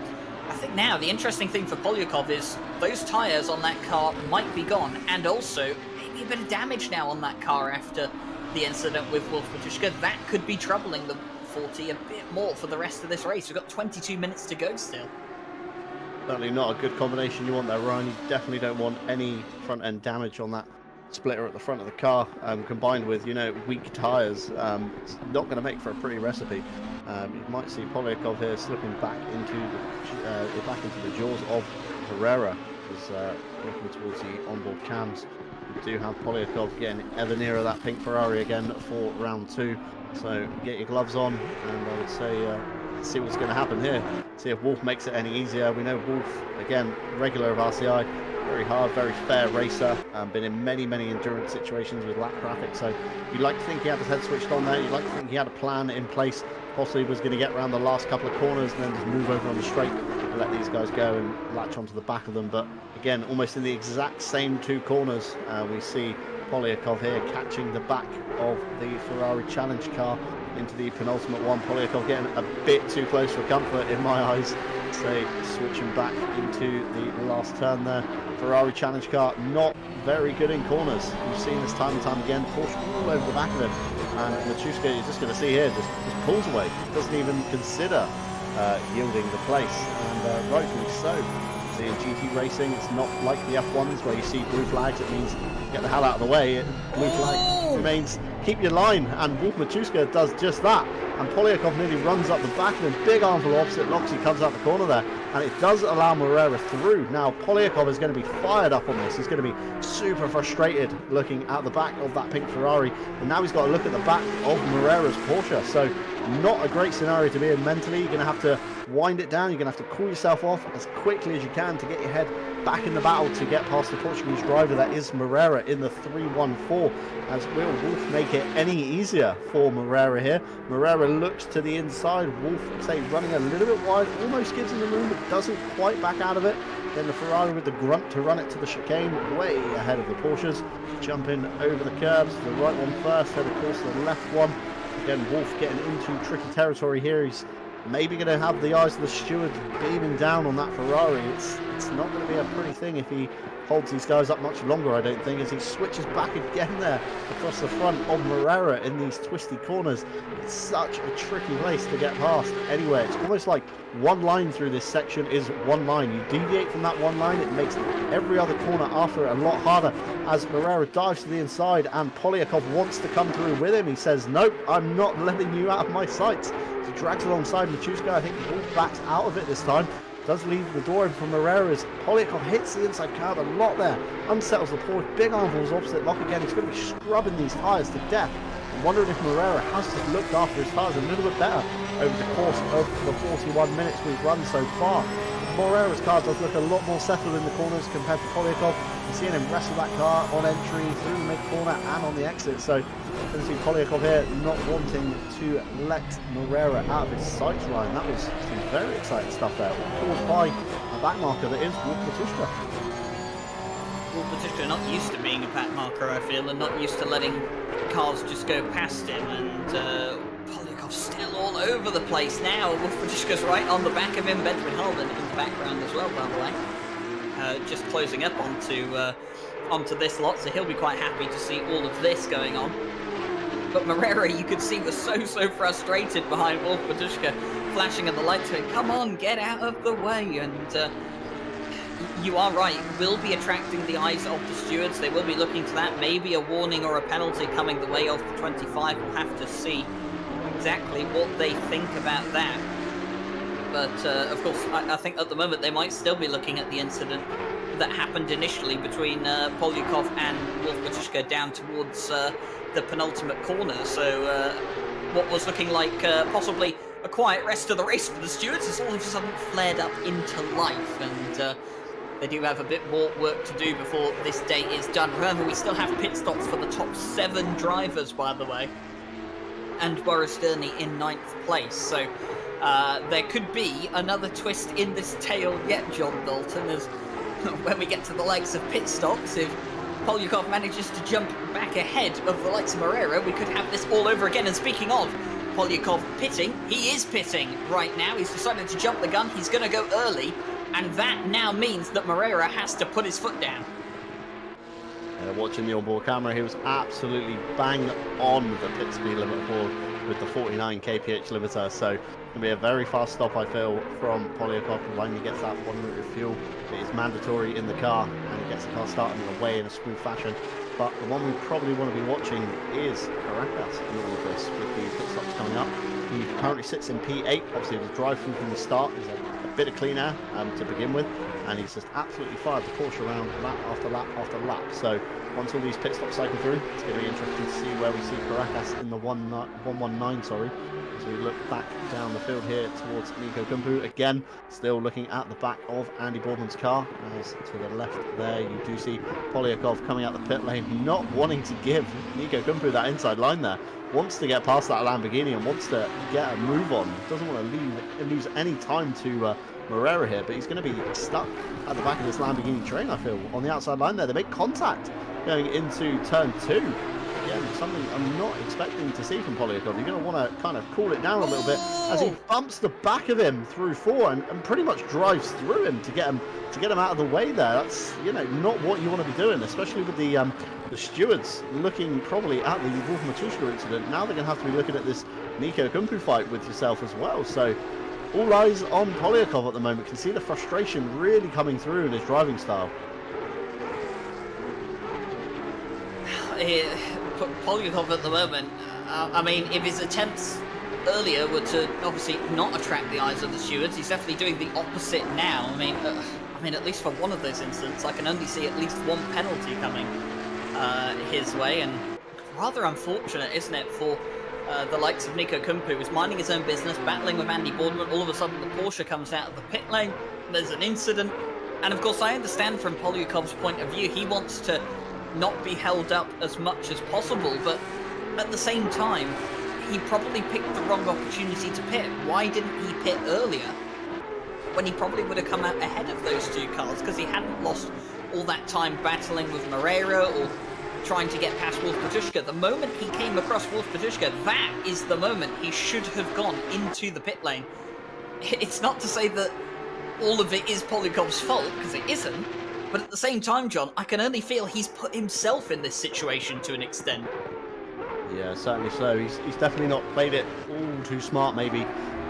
I think now the interesting thing for Polyakov is those tyres on that car might be gone, and also maybe be a bit of damage now on that car after the incident with Wolf Matuszka. That could be troubling the 40 a bit more for the rest of this race. We've got 22 minutes to go still. Certainly not a good combination you want there, Ryan. You definitely don't want any front end damage on that splitter at the front of the car, combined with, you know, weak tyres. It's not going to make for a pretty recipe. You might see Polyakov here slipping back into the jaws of Herrera as looking towards the onboard cams. We do have Polyakov getting ever nearer that pink Ferrari again for round 2. So get your gloves on, and I would say see what's going to happen here. See if Wolf makes it any easier. We know Wolf, again, regular of RCI, very hard, very fair racer, been in many endurance situations with lap traffic, so you'd like to think he had his head switched on there. You'd like to think he had a plan in place, possibly was going to get around the last couple of corners and then just move over on the straight and let these guys go and latch onto the back of them. But again, almost in the exact same 2 corners, we see Polyakov here catching the back of the Ferrari challenge car into the penultimate one. Polyakov getting a bit too close for comfort in my eyes. So switching back into the last turn there. Ferrari challenge car not very good in corners. We've seen this time and time again. Porsche all over the back of him. And Matuszka, you're just going to see here, just pulls away. Doesn't even consider yielding the place. And rightfully so. See, in GT racing, it's not like the F1s where you see blue flags. It means get the hell out of the way. Blue flag remains keep your line, and Wolf Matuszka does just that. And Polyakov nearly runs up the back of him. Big arm for opposite locks. He comes out the corner there, and it does allow Moreira through. Now Polyakov is going to be fired up on this. He's going to be super frustrated looking at the back of that pink Ferrari, and now he's got to look at the back of Moreira's Porsche. So not a great scenario to be in mentally. You're going to have to wind it down. You're going to have to cool yourself off as quickly as you can to get your head back in the battle to get past the Portuguese driver that is Moreira in the 314. As will Wolf make it any easier for Moreira here? Moreira looks to the inside. Wolf, say, running a little bit wide, almost gives him the room, but doesn't quite back out of it. Then the Ferrari with the grunt to run it to the chicane, way ahead of the Porsches. Jumping over the curbs, the right one first, then of course the left one. Again, Wolf getting into tricky territory here. He's maybe going to have the eyes of the stewards beaming down on that Ferrari. It's not going to be a pretty thing if he holds these guys up much longer, I don't think, as he switches back again there across the front of Moreira in these twisty corners. It's such a tricky place to get past anyway. It's almost like one line through this section is one line. You deviate from that one line, it makes every other corner after it a lot harder as Moreira dives to the inside and Polyakov wants to come through with him. He says, nope, I'm not letting you out of my sights. He drags alongside Matuszka. I think Wolf backs out of it this time. Does leave the door in for Moreira as Polyakov hits the inside curb a lot there. Unsettles the Porsche. Big arm for his opposite lock again. He's going to be scrubbing these tyres to death. I'm wondering if Moreira has just looked after his tyres a little bit better over the course of the 41 minutes we've run so far. Moreira's car does look a lot more settled in the corners compared to Polyakov. You're seeing him wrestle that car on entry, through the mid-corner and on the exit. So you can see Polyakov here not wanting to let Moreira out of his sights, Ryan. That was some very exciting stuff there. Caused by a back marker that is Wolf Matuszka. Wolf Matuszka not used to being a back marker, I feel, and not used to letting cars just go past him. And Polyakov's still all over the place now. Wolf Matuszka's right on the back of him. Benjamin Harlan in the background as well, by the way. Just closing up onto this lot, so he'll be quite happy to see all of this going on. But Moreira, you could see, was so frustrated behind Wolf Matuszka, flashing at the lights saying, come on, get out of the way. And you are right, will be attracting the eyes of the stewards. They will be looking to that. Maybe a warning or a penalty coming the way of the 25. We'll have to see exactly what they think about that. But of course, I think at the moment they might still be looking at the incident that happened initially between Polyakov and Wolf Matuszka down towards the penultimate corner. So what was looking like possibly a quiet rest of the race for the stewards has all of a sudden flared up into life, and they do have a bit more work to do before this day is done. Remember, we still have pit stops for the top 7 drivers, by the way, and Boris Gurney in 9th place. So there could be another twist in this tale yet, John Dalton, as when we get to the likes of pit stops, if Polyakov manages to jump back ahead of the likes of Moreira, we could have this all over again. And speaking of Polyakov pitting, he is pitting right now. He's decided to jump the gun. He's going to go early, and that now means that Moreira has to put his foot down. Watching the onboard camera, he was absolutely bang on the pit speed limit board with the 49 kph limiter. So it's going to be a very fast stop, I feel, from Polyakov, providing he gets that 1 liter of fuel. It is mandatory in the car, and he gets the car starting away in a smooth fashion. But the one we probably want to be watching is Caracas in all of this, with the pit stops coming up. He currently sits in P8. Obviously, the drive through from the start is a bit of clean air to begin with, and he's just absolutely fired the Porsche around lap after lap after lap. So once all these pit stops cycle through, it's going to be interesting to see where we see Caracas in the 119, sorry. As we look back down the field here towards Nico Kumpu, again, still looking at the back of Andy Boardman's car. As to the left there, you do see Polyakov coming out the pit lane, not wanting to give Nico Kumpu that inside line there. Wants to get past that Lamborghini and wants to get a move on. Doesn't want to lose any time to Morera here, but he's going to be stuck at the back of this Lamborghini train, I feel, on the outside line there. They make contact going into turn 2. Again, something I'm not expecting to see from Polyakov. You're going to want to kind of cool it down a little bit as he bumps the back of him through 4 and pretty much drives through him to get him out of the way there. That's, you know, not what you want to be doing, especially with the stewards looking probably at the Wolf Matuszka incident. Now they're going to have to be looking at this Nico Kumpu fight with yourself as well. So all eyes on Polyakov at the moment. Can see the frustration really coming through in his driving style. Polyakov at the moment, I mean, if his attempts earlier were to obviously not attract the eyes of the stewards, he's definitely doing the opposite now. I mean, at least for one of those incidents, I can only see at least one penalty coming his way, and rather unfortunate, isn't it, for the likes of Nico Kumpu, who's minding his own business, battling with Andy Boardman. All of a sudden, the Porsche comes out of the pit lane. There's an incident, and of course, I understand from Polyakov's point of view, he wants to not be held up as much as possible, but at the same time, he probably picked the wrong opportunity to pit. Why didn't he pit earlier when he probably would have come out ahead of those two cars, because he hadn't lost all that time battling with Morera or trying to get past Wolf Matuszka. The moment he came across Wolf Matuszka, that is the moment he should have gone into the pit lane. It's not to say that all of it is Polyakov's fault, because it isn't. But at the same time, John, I can only feel he's put himself in this situation to an extent. Yeah, certainly so. He's definitely not played it all too smart, maybe.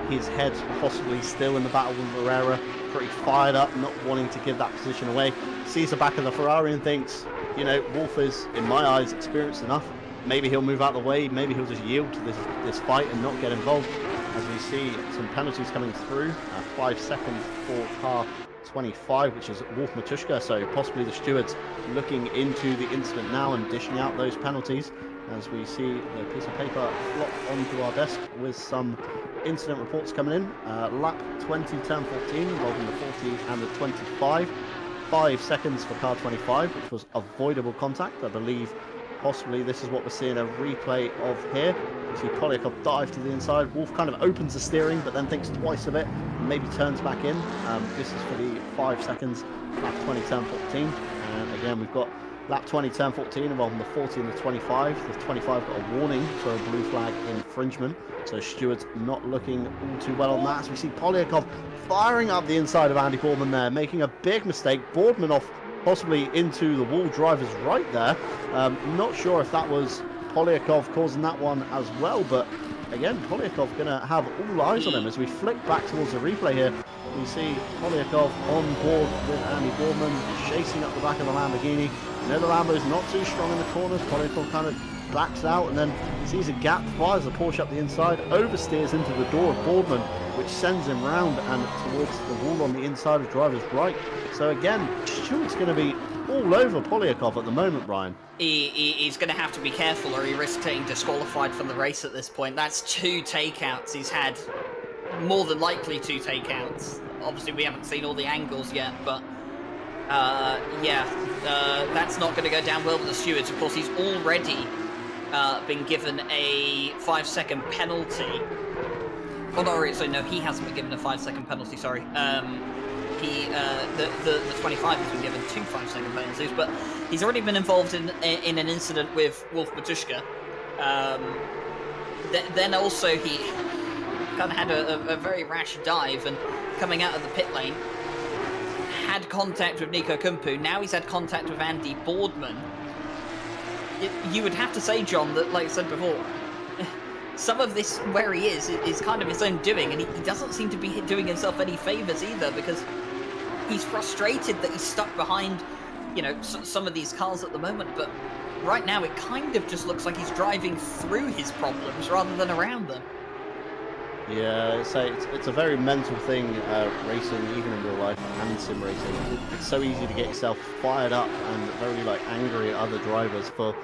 His head possibly still in the battle with Morera, pretty fired up, not wanting to give that position away. Sees the back of the Ferrari and thinks, you know, Wolf is, in my eyes, experienced enough. Maybe he'll move out of the way, maybe he'll just yield to this fight and not get involved. As we see some penalties coming through, 5 seconds for car 25, which is Wolf Matuszka, so possibly the stewards looking into the incident now and dishing out those penalties, as we see the piece of paper flop onto our desk with some incident reports coming in. Lap 20, turn 14, involving the 40 and the 25. 5 seconds for car 25, which was avoidable contact. I believe possibly this is what we're seeing a replay of here. You see Polyakov dive to the inside. Wolf kind of opens the steering, but then thinks twice of it, and maybe turns back in. This is for the 5 seconds, lap 20, turn 14. And again, we've got lap 20, turn 14, involving the 40 and the 25. The 25 got a warning for a blue flag infringement, so stewards not looking all too well on that. As we see Polyakov firing up the inside of Andy Boardman there, making a big mistake. Boardman off possibly into the wall driver's right there. Not sure if that was Polyakov causing that one as well, but again, Polyakov going to have all eyes on him. As we flick back towards the replay here, we see Polyakov on board with Andy Boardman, chasing up the back of the Lamborghini. You know, the Lambo's not too strong in the corners. Polyakov kind of backs out and then sees a gap, fires the Porsche up the inside, oversteers into the door of Boardman, which sends him round and towards the wall on the inside of driver's right. So again, Stewart's going to be all over Polyakov at the moment, Brian. He's going to have to be careful or he risks getting disqualified from the race at this point. That's 2 takeouts he's had, more than likely 2 takeouts. Obviously we haven't seen all the angles yet, but that's not going to go down well with the stewards. Of course, he's already been given a 5-second penalty. Oh no, so no, he hasn't been given a 5-second penalty, sorry. The 25 has been given 2 5-second penalties, but he's already been involved in an incident with Wolf Matuszka. Then also he kind of had a very rash dive and coming out of the pit lane, had contact with Nico Kumpu. Now he's had contact with Andy Boardman. You would have to say, John, that, like I said before, some of this, where he is kind of his own doing, and he doesn't seem to be doing himself any favours either, because he's frustrated that he's stuck behind, you know, some of these cars at the moment, but right now it kind of just looks like he's driving through his problems rather than around them. Yeah, so it's a very mental thing, racing, even in real life and sim racing. It's so easy to get yourself fired up and very like angry at other drivers for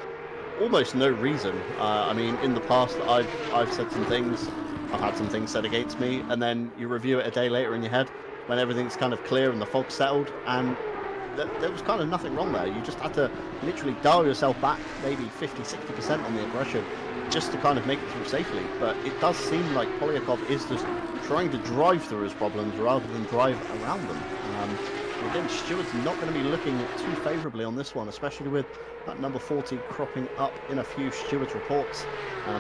almost no reason. I mean, in the past, I've said some things, I've had some things said against me, and then you review it a day later in your head when everything's kind of clear and the fog's settled, and there was kind of nothing wrong there. You just had to literally dial yourself back maybe 50-60% on the aggression just to kind of make it through safely. But it does seem like Polyakov is just trying to drive through his problems rather than drive around them. Again, Stewart's not going to be looking too favourably on this one, especially with that number 40 cropping up in a few Stewart's reports.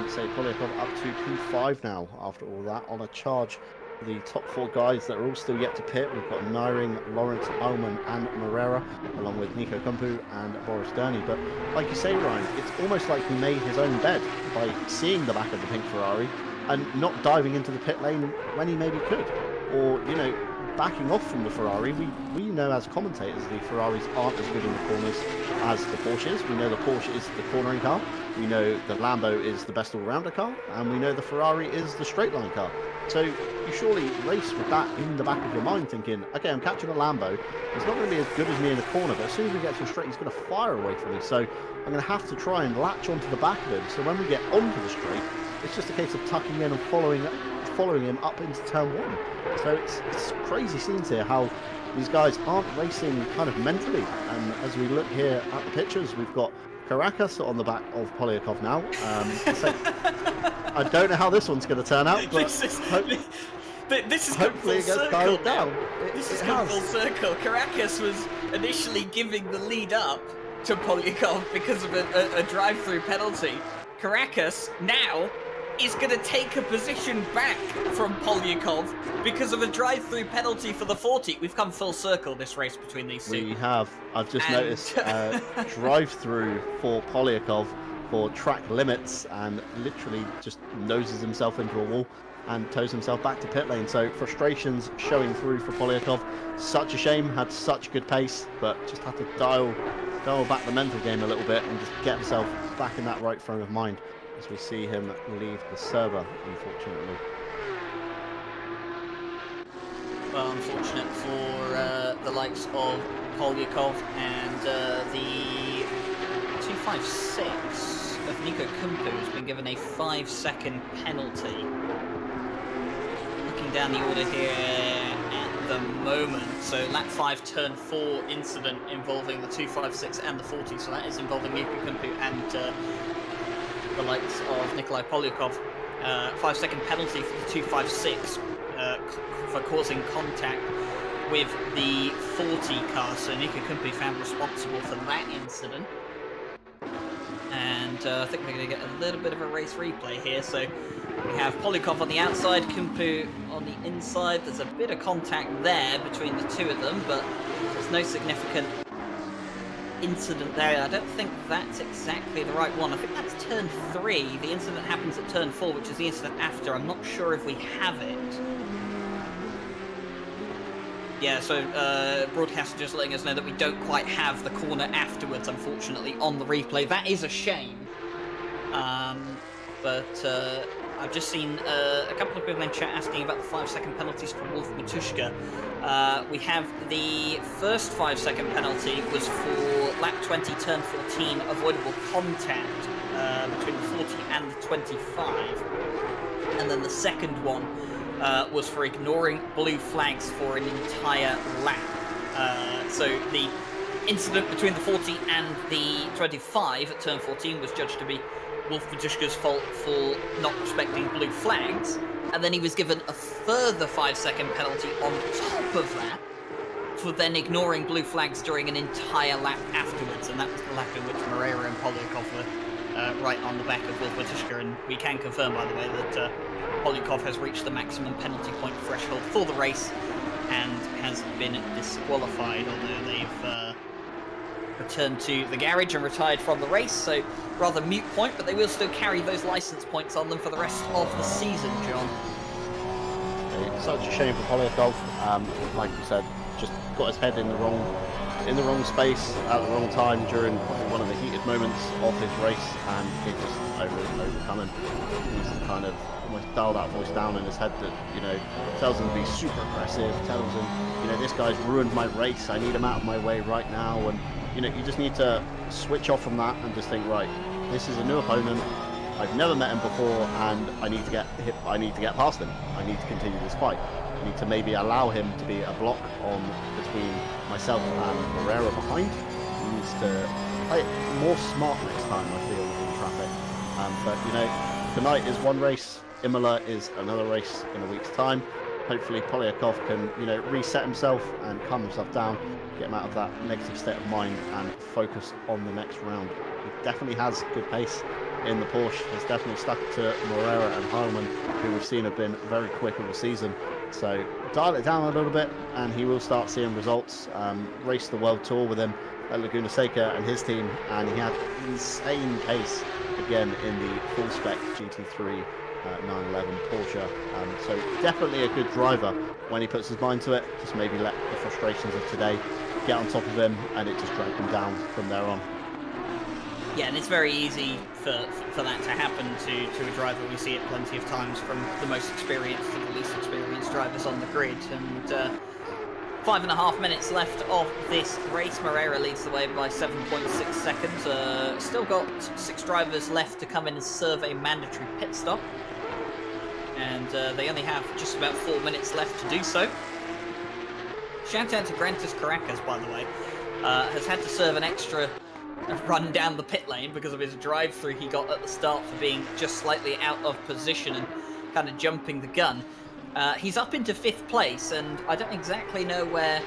Say Polyakov up to P5 now after all that, on a charge for the top 4 guys that are all still yet to pit. We've got Nyring, Lawrence, Ullman and Moreira, along with Nico Kumpu and Boris Durney. But like you say, Ryan, it's almost like he made his own bed by seeing the back of the pink Ferrari and not diving into the pit lane when he maybe could. Or, you know, backing off from the Ferrari. We know as commentators the Ferraris aren't as good in the corners as the Porsches. We know the Porsche is the cornering car. We know the Lambo is the best all-rounder car. And we know the Ferrari is the straight line car. So you surely race with that in the back of your mind, thinking, okay, I'm catching a Lambo. He's not going to be as good as me in the corner, but as soon as we get to a straight, he's going to fire away from me. So I'm going to have to try and latch onto the back of him. So when we get onto the straight, it's just a case of tucking in and following him up into turn 1. So it's crazy scenes here, how these guys aren't racing kind of mentally. And as we look here at the pictures, we've got Caracas on the back of Polyakov now. So I don't know how this one's going to turn out, but this is hopefully it gets dialed down. This is come full circle. Caracas was initially giving the lead up to Polyakov because of a drive-through penalty. Caracas now is going to take a position back from Polyakov because of a drive-through penalty for the 40. We've come full circle, this race between these two. We have. I've just noticed drive-through for Polyakov for track limits, and literally just noses himself into a wall and tows himself back to pit lane. So frustrations showing through for Polyakov. Such a shame, had such good pace, but just had to dial back the mental game a little bit and just get himself back in that right frame of mind as we see him leave the server, unfortunately. Well, unfortunate for the likes of Polyakov and the 256 of Nico Kumpu has been given a 5-second penalty. Looking down the order here at the moment, so lap 5, turn 4 incident involving the 256 and the 40, so that is involving Nico Kumpu and the likes of Nikolai Polyakov. 5-second penalty for the 256 for causing contact with the 40 car, so Nico Kumpu found responsible for that incident. And I think we're going to get a little bit of a race replay here. So we have Polyakov on the outside, Kumpu on the inside. There's a bit of contact there between the two of them, but there's no significant incident there. I don't think that's exactly the right one. I think that's turn 3. The incident happens at turn 4, which is the incident after. I'm not sure if we have it. Yeah, so broadcaster just letting us know that we don't quite have the corner afterwards, unfortunately, on the replay. That is a shame. But I've just seen a couple of people in chat asking about the 5-second penalties for Wolf Matuszka. We have the first 5-second penalty was for lap 20, turn 14, avoidable contact between the 40 and the 25. And then the second one was for ignoring blue flags for an entire lap. So the incident between the 40 and the 25 at turn 14 was judged to be Wolf Matuszka's fault for not respecting blue flags, and then he was given a further 5-second penalty on top of that for then ignoring blue flags during an entire lap afterwards, and that was the lap in which Moreira and Polyakov were right on the back of Wolf Matuszka, and we can confirm, by the way, that Polyakov has reached the maximum penalty point threshold for the race and has been disqualified, although they've returned to the garage and retired from the race, so rather mute point, but they will still carry those license points on them for the rest of the season, John. It's such a shame for Polyakov. Like you said, just got his head in the wrong space at the wrong time during probably one of the heated moments of his race, and he just overcome him. He's kind of almost dialed that voice down in his head that, you know, tells him to be super aggressive, tells him, you know, this guy's ruined my race, I need him out of my way right now. And you know, you just need to switch off from that and just think, right, this is a new opponent, I've never met him before, and I need to get past him. I need to continue this fight. I need to maybe allow him to be a block on between myself and Moreira behind. He needs to play it more smart next time, I feel, in traffic. But you know, tonight is one race, Imola is another race in a week's time. Hopefully Polyakov can, you know, reset himself and calm himself down, get him out of that negative state of mind and focus on the next round. He definitely has good pace in the Porsche. Has definitely stuck to Moreira and Heilmann, who we've seen have been very quick all the season. So dial it down a little bit and he will start seeing results. Raced the World Tour with him at Laguna Seca and his team, and he had insane pace again in the full spec GT3 911 Porsche. So definitely a good driver when he puts his mind to it. Just maybe let the frustrations of today get on top of him, and it just dragged him down from there on. Yeah, and it's very easy for that to happen to a driver. We see it plenty of times from the most experienced to the least experienced drivers on the grid. And 5.5 minutes left of this race. Moreira leads the way by 7.6 seconds. Still got 6 drivers left to come in and serve a mandatory pit stop. And they only have just about 4 minutes left to do so. Shout out to Grantis Caracas, by the way. Has had to serve an extra run down the pit lane because of his drive-through he got at the start for being just slightly out of position and kind of jumping the gun. He's up into 5th place, and I don't exactly know where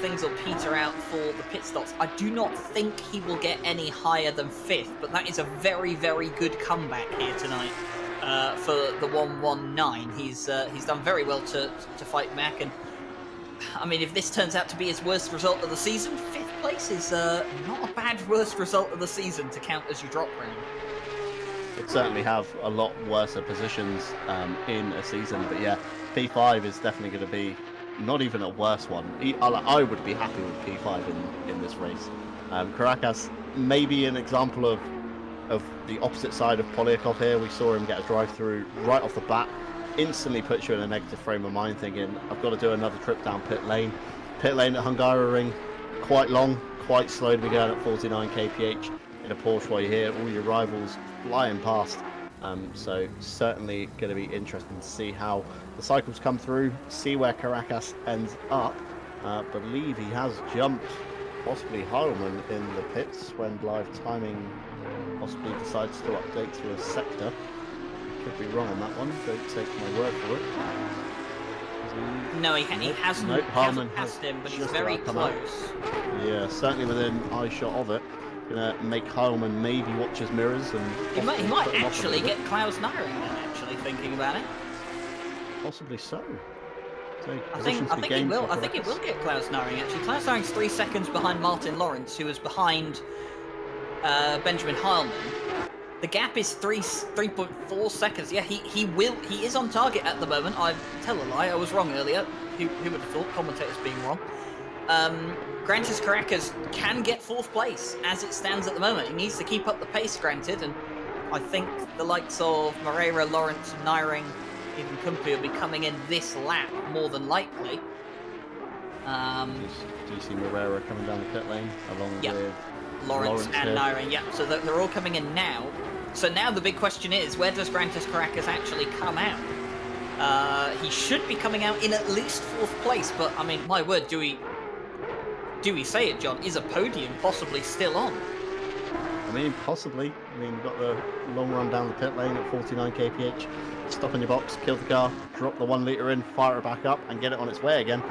things will peter out for the pit stops. I do not think he will get any higher than 5th, but that is a very, very good comeback here tonight for the 119. He's done very well to fight back, and I mean, if this turns out to be his worst result of the season, 5th place is not a bad worst result of the season to count as your drop round. Would certainly have a lot worse positions in a season, but yeah, P5 is definitely going to be not even a worse one. I would be happy with P5 in this race. Caracas may be an example of the opposite side of Polyakov here. We saw him get a drive through right off the bat, instantly puts you in a negative frame of mind, thinking I've got to do another trip down pit lane. Pit lane at Hungaroring, quite long, quite slow to be going at 49 kph in a Porsche while you hear all your rivals flying past. So certainly going to be interesting to see how the cycles come through, see where Caracas ends up. Believe he has jumped possibly Heilmann in the pits when live timing possibly decides to update to a sector. Could be wrong on that one, don't take my word for it. No, he hasn't, nope, hasn't passed him, but he's very close. Yeah, certainly within eye shot of it. Gonna make Heilmann maybe watch his mirrors, and he might actually get Klaus Nyring then, actually, thinking about it. Possibly so. So I think he will. I think it will get Klaus Nyring, actually. Klaus Nyring's 3 seconds behind Martin Lawrence, who is behind Benjamin Heilmann. The gap is 3.4 seconds. Yeah, he is on target at the moment. I tell a lie, I was wrong earlier. Who would have thought? Commentators being wrong. Grantis Caracas can get 4th place as it stands at the moment. He needs to keep up the pace, granted, and I think the likes of Moreira, Lawrence, Nyring, even Kumpi will be coming in this lap more than likely. Do you see Moreira coming down the pit lane along with Lawrence and Nyring? Yeah, so they're all coming in now. So now the big question is, where does Grantis Caracas actually come out? He should be coming out in at least 4th place, but I mean, my word, do we say it, John? Is a podium possibly still on? I mean, possibly. I mean, you've got the long run down the pit lane at 49 kph, stop in your box, kill the car, drop the 1 litre in, fire it back up, and get it on its way again.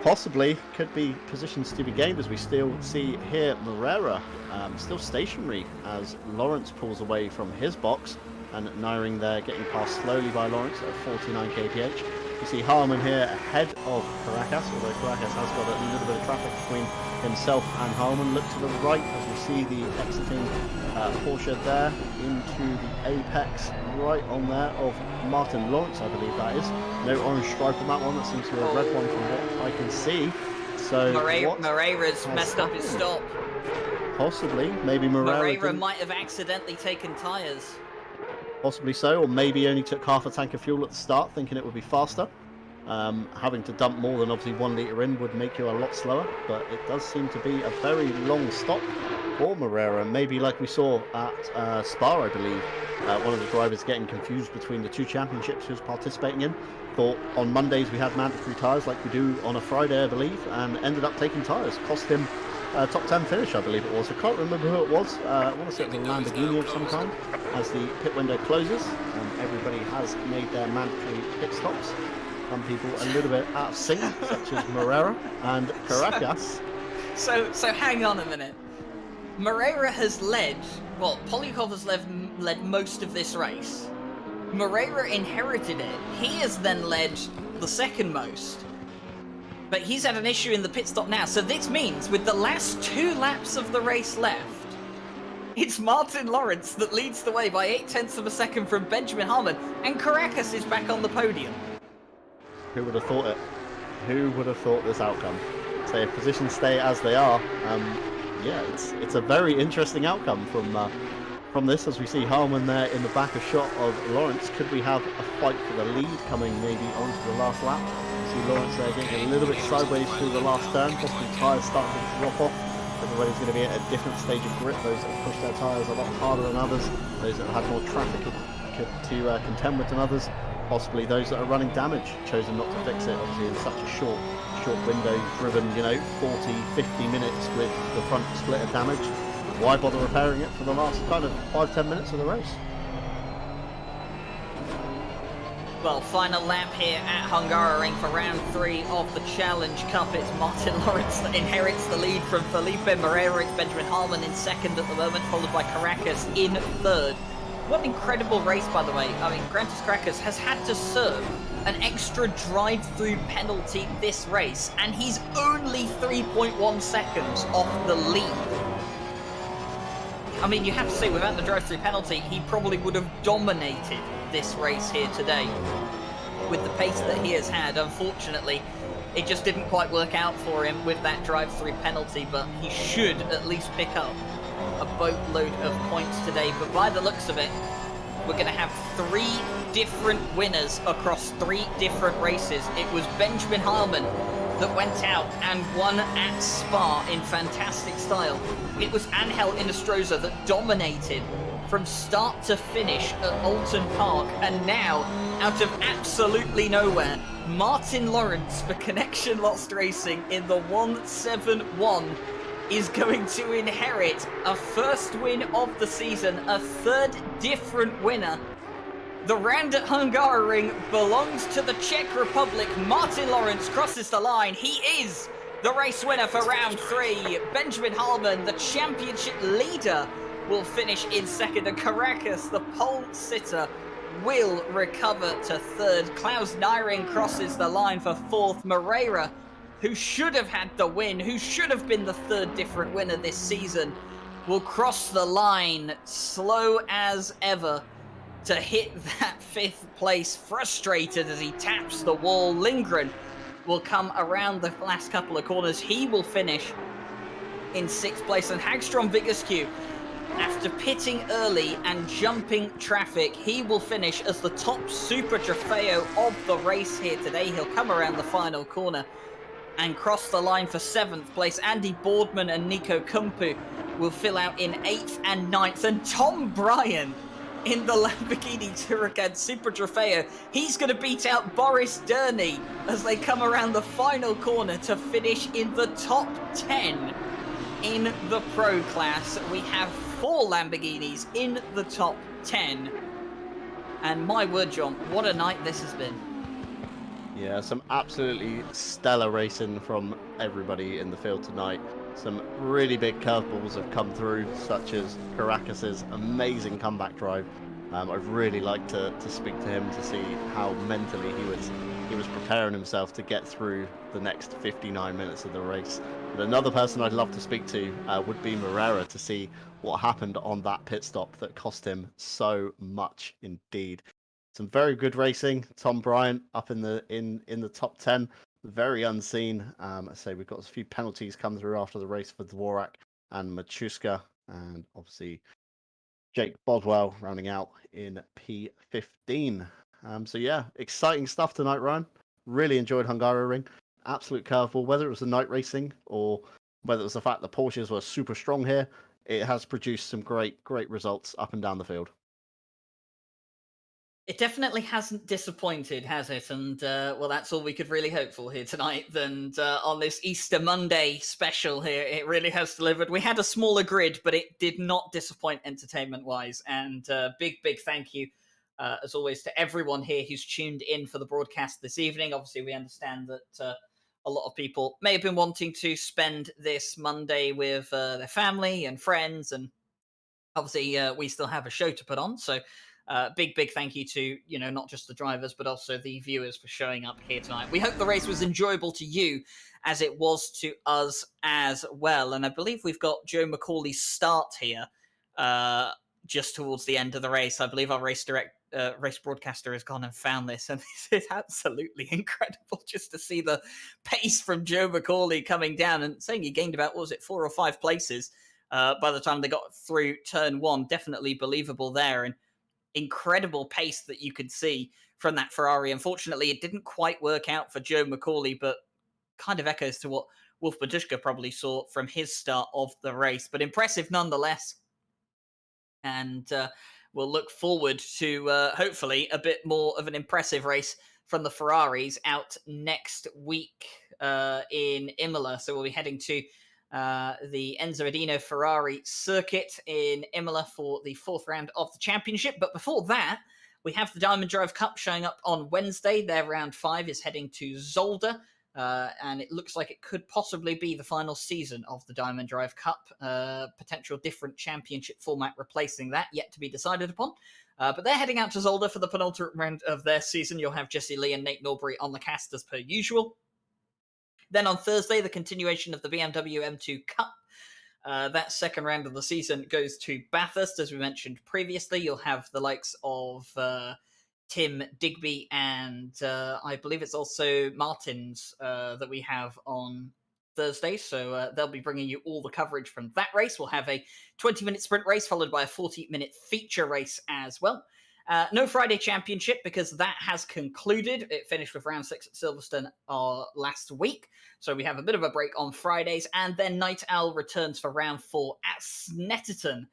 Possibly could be positions to be gained, as we still see here Moreira still stationary as Lawrence pulls away from his box, and Nyring there getting passed slowly by Lawrence at 49 kph. You see Harman here ahead of Caracas, although Caracas has got a little bit of traffic between himself and Harman. Look to the right as we see the exiting Porsche there into the apex right on there of Martin Lawrence, I believe that is. No orange stripe on that one, that seems to be a red one from what I can see. So Moreira's messed up his stop. Possibly, maybe Moreira might have accidentally taken tyres. Possibly so, or maybe only took half a tank of fuel at the start, thinking it would be faster. Having to dump more than obviously 1 litre in would make you a lot slower, but it does seem to be a very long stop for Moreira. Maybe like we saw at Spa, I believe, one of the drivers getting confused between the two championships he was participating in. Thought on Mondays we had mandatory tyres like we do on a Friday, I believe, and ended up taking tyres. Cost him top 10 finish, I believe it was. I can't remember who it was. I want to say it was a Lamborghini of some kind. As the pit window closes, everybody has made their mandatory pit stops. Some people a little bit out of sync, such as Moreira and Caracas. So hang on a minute. Moreira has led, well, Polyakov has led most of this race. Moreira inherited it. He has then led the second most. But he's had an issue in the pit stop now. So this means with the last 2 laps of the race left, it's Martin Lawrence that leads the way by 0.8 of a second from Benjamin Harman, and Caracas is back on the podium. Who would have thought it? Who would have thought this outcome? So if positions stay as they are, yeah, it's a very interesting outcome from this, as we see Harman there in the back of shot of Lawrence. Could we have a fight for the lead coming maybe onto the last lap? See Lawrence there getting a little bit sideways through the last turn, possibly tyres starting to drop off. Everybody's going to be at a different stage of grip. Those that have pushed their tyres a lot harder than others, those that have had more traffic to contend with than others, possibly those that are running damage, chosen not to fix it, obviously in such a short window, driven 40-50 minutes with the front splitter damage. Why bother repairing it for the last kind of 5-10 minutes of the race? Well, final lap here at Hungaroring for round 3 of the Challenge Cup. It's Martin Lawrence that inherits the lead from Felipe Moreira. It's Benjamin Harman in second at the moment, followed by Caracas in third. What an incredible race, by the way. I mean, Grantis Caracas has had to serve an extra drive-through penalty this race, and he's only 3.1 seconds off the lead. I mean, you have to say, without the drive-through penalty, he probably would have dominated this race here today. With the pace that he has had, unfortunately, it just didn't quite work out for him with that drive-through penalty, but he should at least pick up a boatload of points today. But by the looks of it, we're going to have 3 different winners across 3 different races. It was Benjamin Harman that went out and won at Spa in fantastic style. It was Angel Inostroza that dominated from start to finish at Alton Park, and now, out of absolutely nowhere, Martin Lawrence for Connection Lost Racing in the 171 is going to inherit a first win of the season, a 3rd different winner. The round at Hungaroring belongs to the Czech Republic. Martin Lawrence crosses the line. He is the race winner for round 3. Benjamin Harman, the championship leader, will finish in second, and Caracas, the pole sitter, will recover to 3rd. Klaus Nyring crosses the line for 4th. Moreira, who should have had the win, who should have been the 3rd different winner this season, will cross the line slow as ever to hit that 5th place, frustrated as he taps the wall. Lindgren will come around the last couple of corners. He will finish in 6th place, and Hagstrom Vigrescu, after pitting early and jumping traffic, he will finish as the top Super Trofeo of the race here today. He'll come around the final corner and cross the line for 7th place. Andy Boardman and Nico Kumpu will fill out in 8th and 9th. And Tom Bryan in the Lamborghini Huracan Super Trofeo, he's going to beat out Boris Durney as they come around the final corner to finish in the top 10 in the Pro class. We have 4 Lamborghinis in the top 10. And my word, John, what a night this has been. Yeah, some absolutely stellar racing from everybody in the field tonight. Some really big curveballs have come through, such as Caracas's amazing comeback drive. I'd really like to speak to him to see how mentally he was he was preparing himself to get through the next 59 minutes of the race. But another person I'd love to speak to would be Morera, to see what happened on that pit stop that cost him so much indeed. Some very good racing. Tom Bryant up in the top 10, very unseen. I say we've got a few penalties come through after the race for Dvorak and Machuska, and obviously Jake Bodwell rounding out in P15. So yeah, exciting stuff tonight, Ryan. Really enjoyed Hungaroring. Absolute curveball. Whether it was the night racing or whether it was the fact that Porsches were super strong here, it has produced some great results up and down the field. It definitely hasn't disappointed, has it? And well, that's all we could really hope for here tonight. And on this Easter Monday special here, it really has delivered. We had a smaller grid, but it did not disappoint entertainment-wise. And big thank you, as always, to everyone here who's tuned in for the broadcast this evening. Obviously, we understand that a lot of people may have been wanting to spend this Monday with their family and friends, and obviously we still have a show to put on. So big thank you to, not just the drivers, but also the viewers for showing up here tonight. We hope the race was enjoyable to you as it was to us as well. And I believe we've got Joe McCauley's start here just towards the end of the race. I believe our race broadcaster has gone and found this, and this is absolutely incredible just to see the pace from Joe McCauley coming down and saying he gained about, 4 or 5 places by the time they got through turn 1. Definitely believable there, and incredible pace that you could see from that Ferrari. Unfortunately, it didn't quite work out for Joe McCauley, but kind of echoes to what Wolf Badushka probably saw from his start of the race. But impressive nonetheless. And we'll look forward to hopefully a bit more of an impressive race from the Ferraris out next week in Imola. So we'll be heading to the Enzo Edino Ferrari circuit in Imola for the 4th round of the championship. But before that, we have the Diamond Drive Cup showing up on Wednesday. Their round 5 is heading to Zolder. And it looks like it could possibly be the final season of the Diamond Drive Cup. Potential different championship format replacing that, yet to be decided upon. But they're heading out to Zolder for the penultimate round of their season. You'll have Jesse Lee and Nate Norbury on the cast as per usual. Then on Thursday, the continuation of the BMW M2 Cup. That second round of the season goes to Bathurst, as we mentioned previously. You'll have the likes of Tim Digby and I believe it's also Martins that we have on Thursday. So they'll be bringing you all the coverage from that race. We'll have a 20-minute sprint race followed by a 40-minute feature race as well. No Friday Championship because that has concluded. It finished with round 6 at Silverstone last week. So we have a bit of a break on Fridays. And then Night Owl returns for round 4 at Snetterton.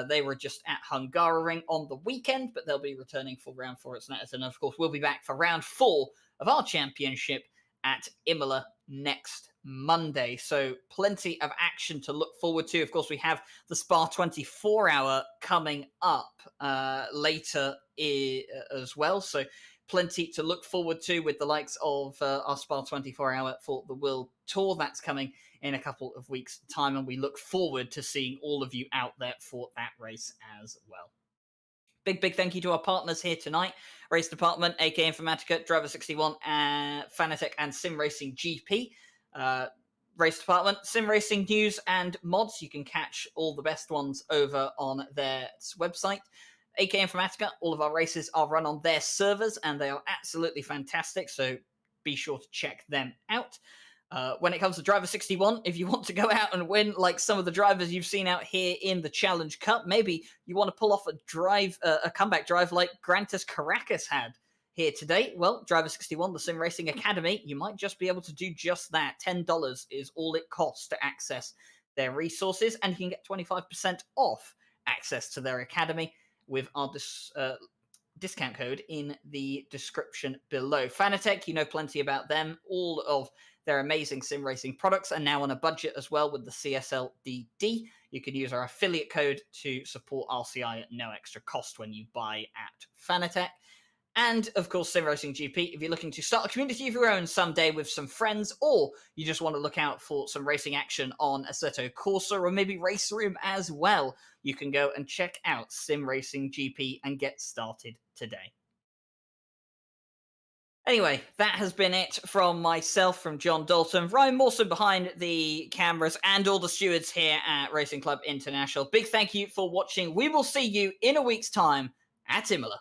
They were just at Hungaroring on the weekend, but they'll be returning for round 4 at Snetterton. And of course, we'll be back for round 4 of our championship at Imola next Monday. So plenty of action to look forward to. Of course, we have the Spa 24 hour coming up later as well. So plenty to look forward to with the likes of our Spa 24 hour for the World Tour. That's coming in a couple of weeks' time, and we look forward to seeing all of you out there for that race as well. Big thank you to our partners here tonight. Race Department, AK Informatica, Driver 61, Fanatec, and Sim Racing GP. Race Department, Sim Racing news and mods. You can catch all the best ones over on their website. AK Informatica, all of our races are run on their servers, and they are absolutely fantastic, so be sure to check them out. When it comes to Driver 61, if you want to go out and win like some of the drivers you've seen out here in the Challenge Cup, maybe you want to pull off a comeback drive like Grantis Caracas had here today, well, Driver 61, the Sim Racing Academy, you might just be able to do just that. $10 is all it costs to access their resources, and you can get 25% off access to their academy with our discount code in the description below. Fanatec, you know plenty about them. All of their amazing sim racing products are now on a budget as well with the CSLDD. You can use our affiliate code to support RCI at no extra cost when you buy at Fanatec. And, of course, Sim Racing GP, if you're looking to start a community of your own someday with some friends, or you just want to look out for some racing action on Assetto Corsa, or maybe Race Room as well, you can go and check out Sim Racing GP and get started today. Anyway, that has been it from myself, from John Dalton, Ryan Mawson behind the cameras, and all the stewards here at Racing Club International. Big thank you for watching. We will see you in a week's time at Imola.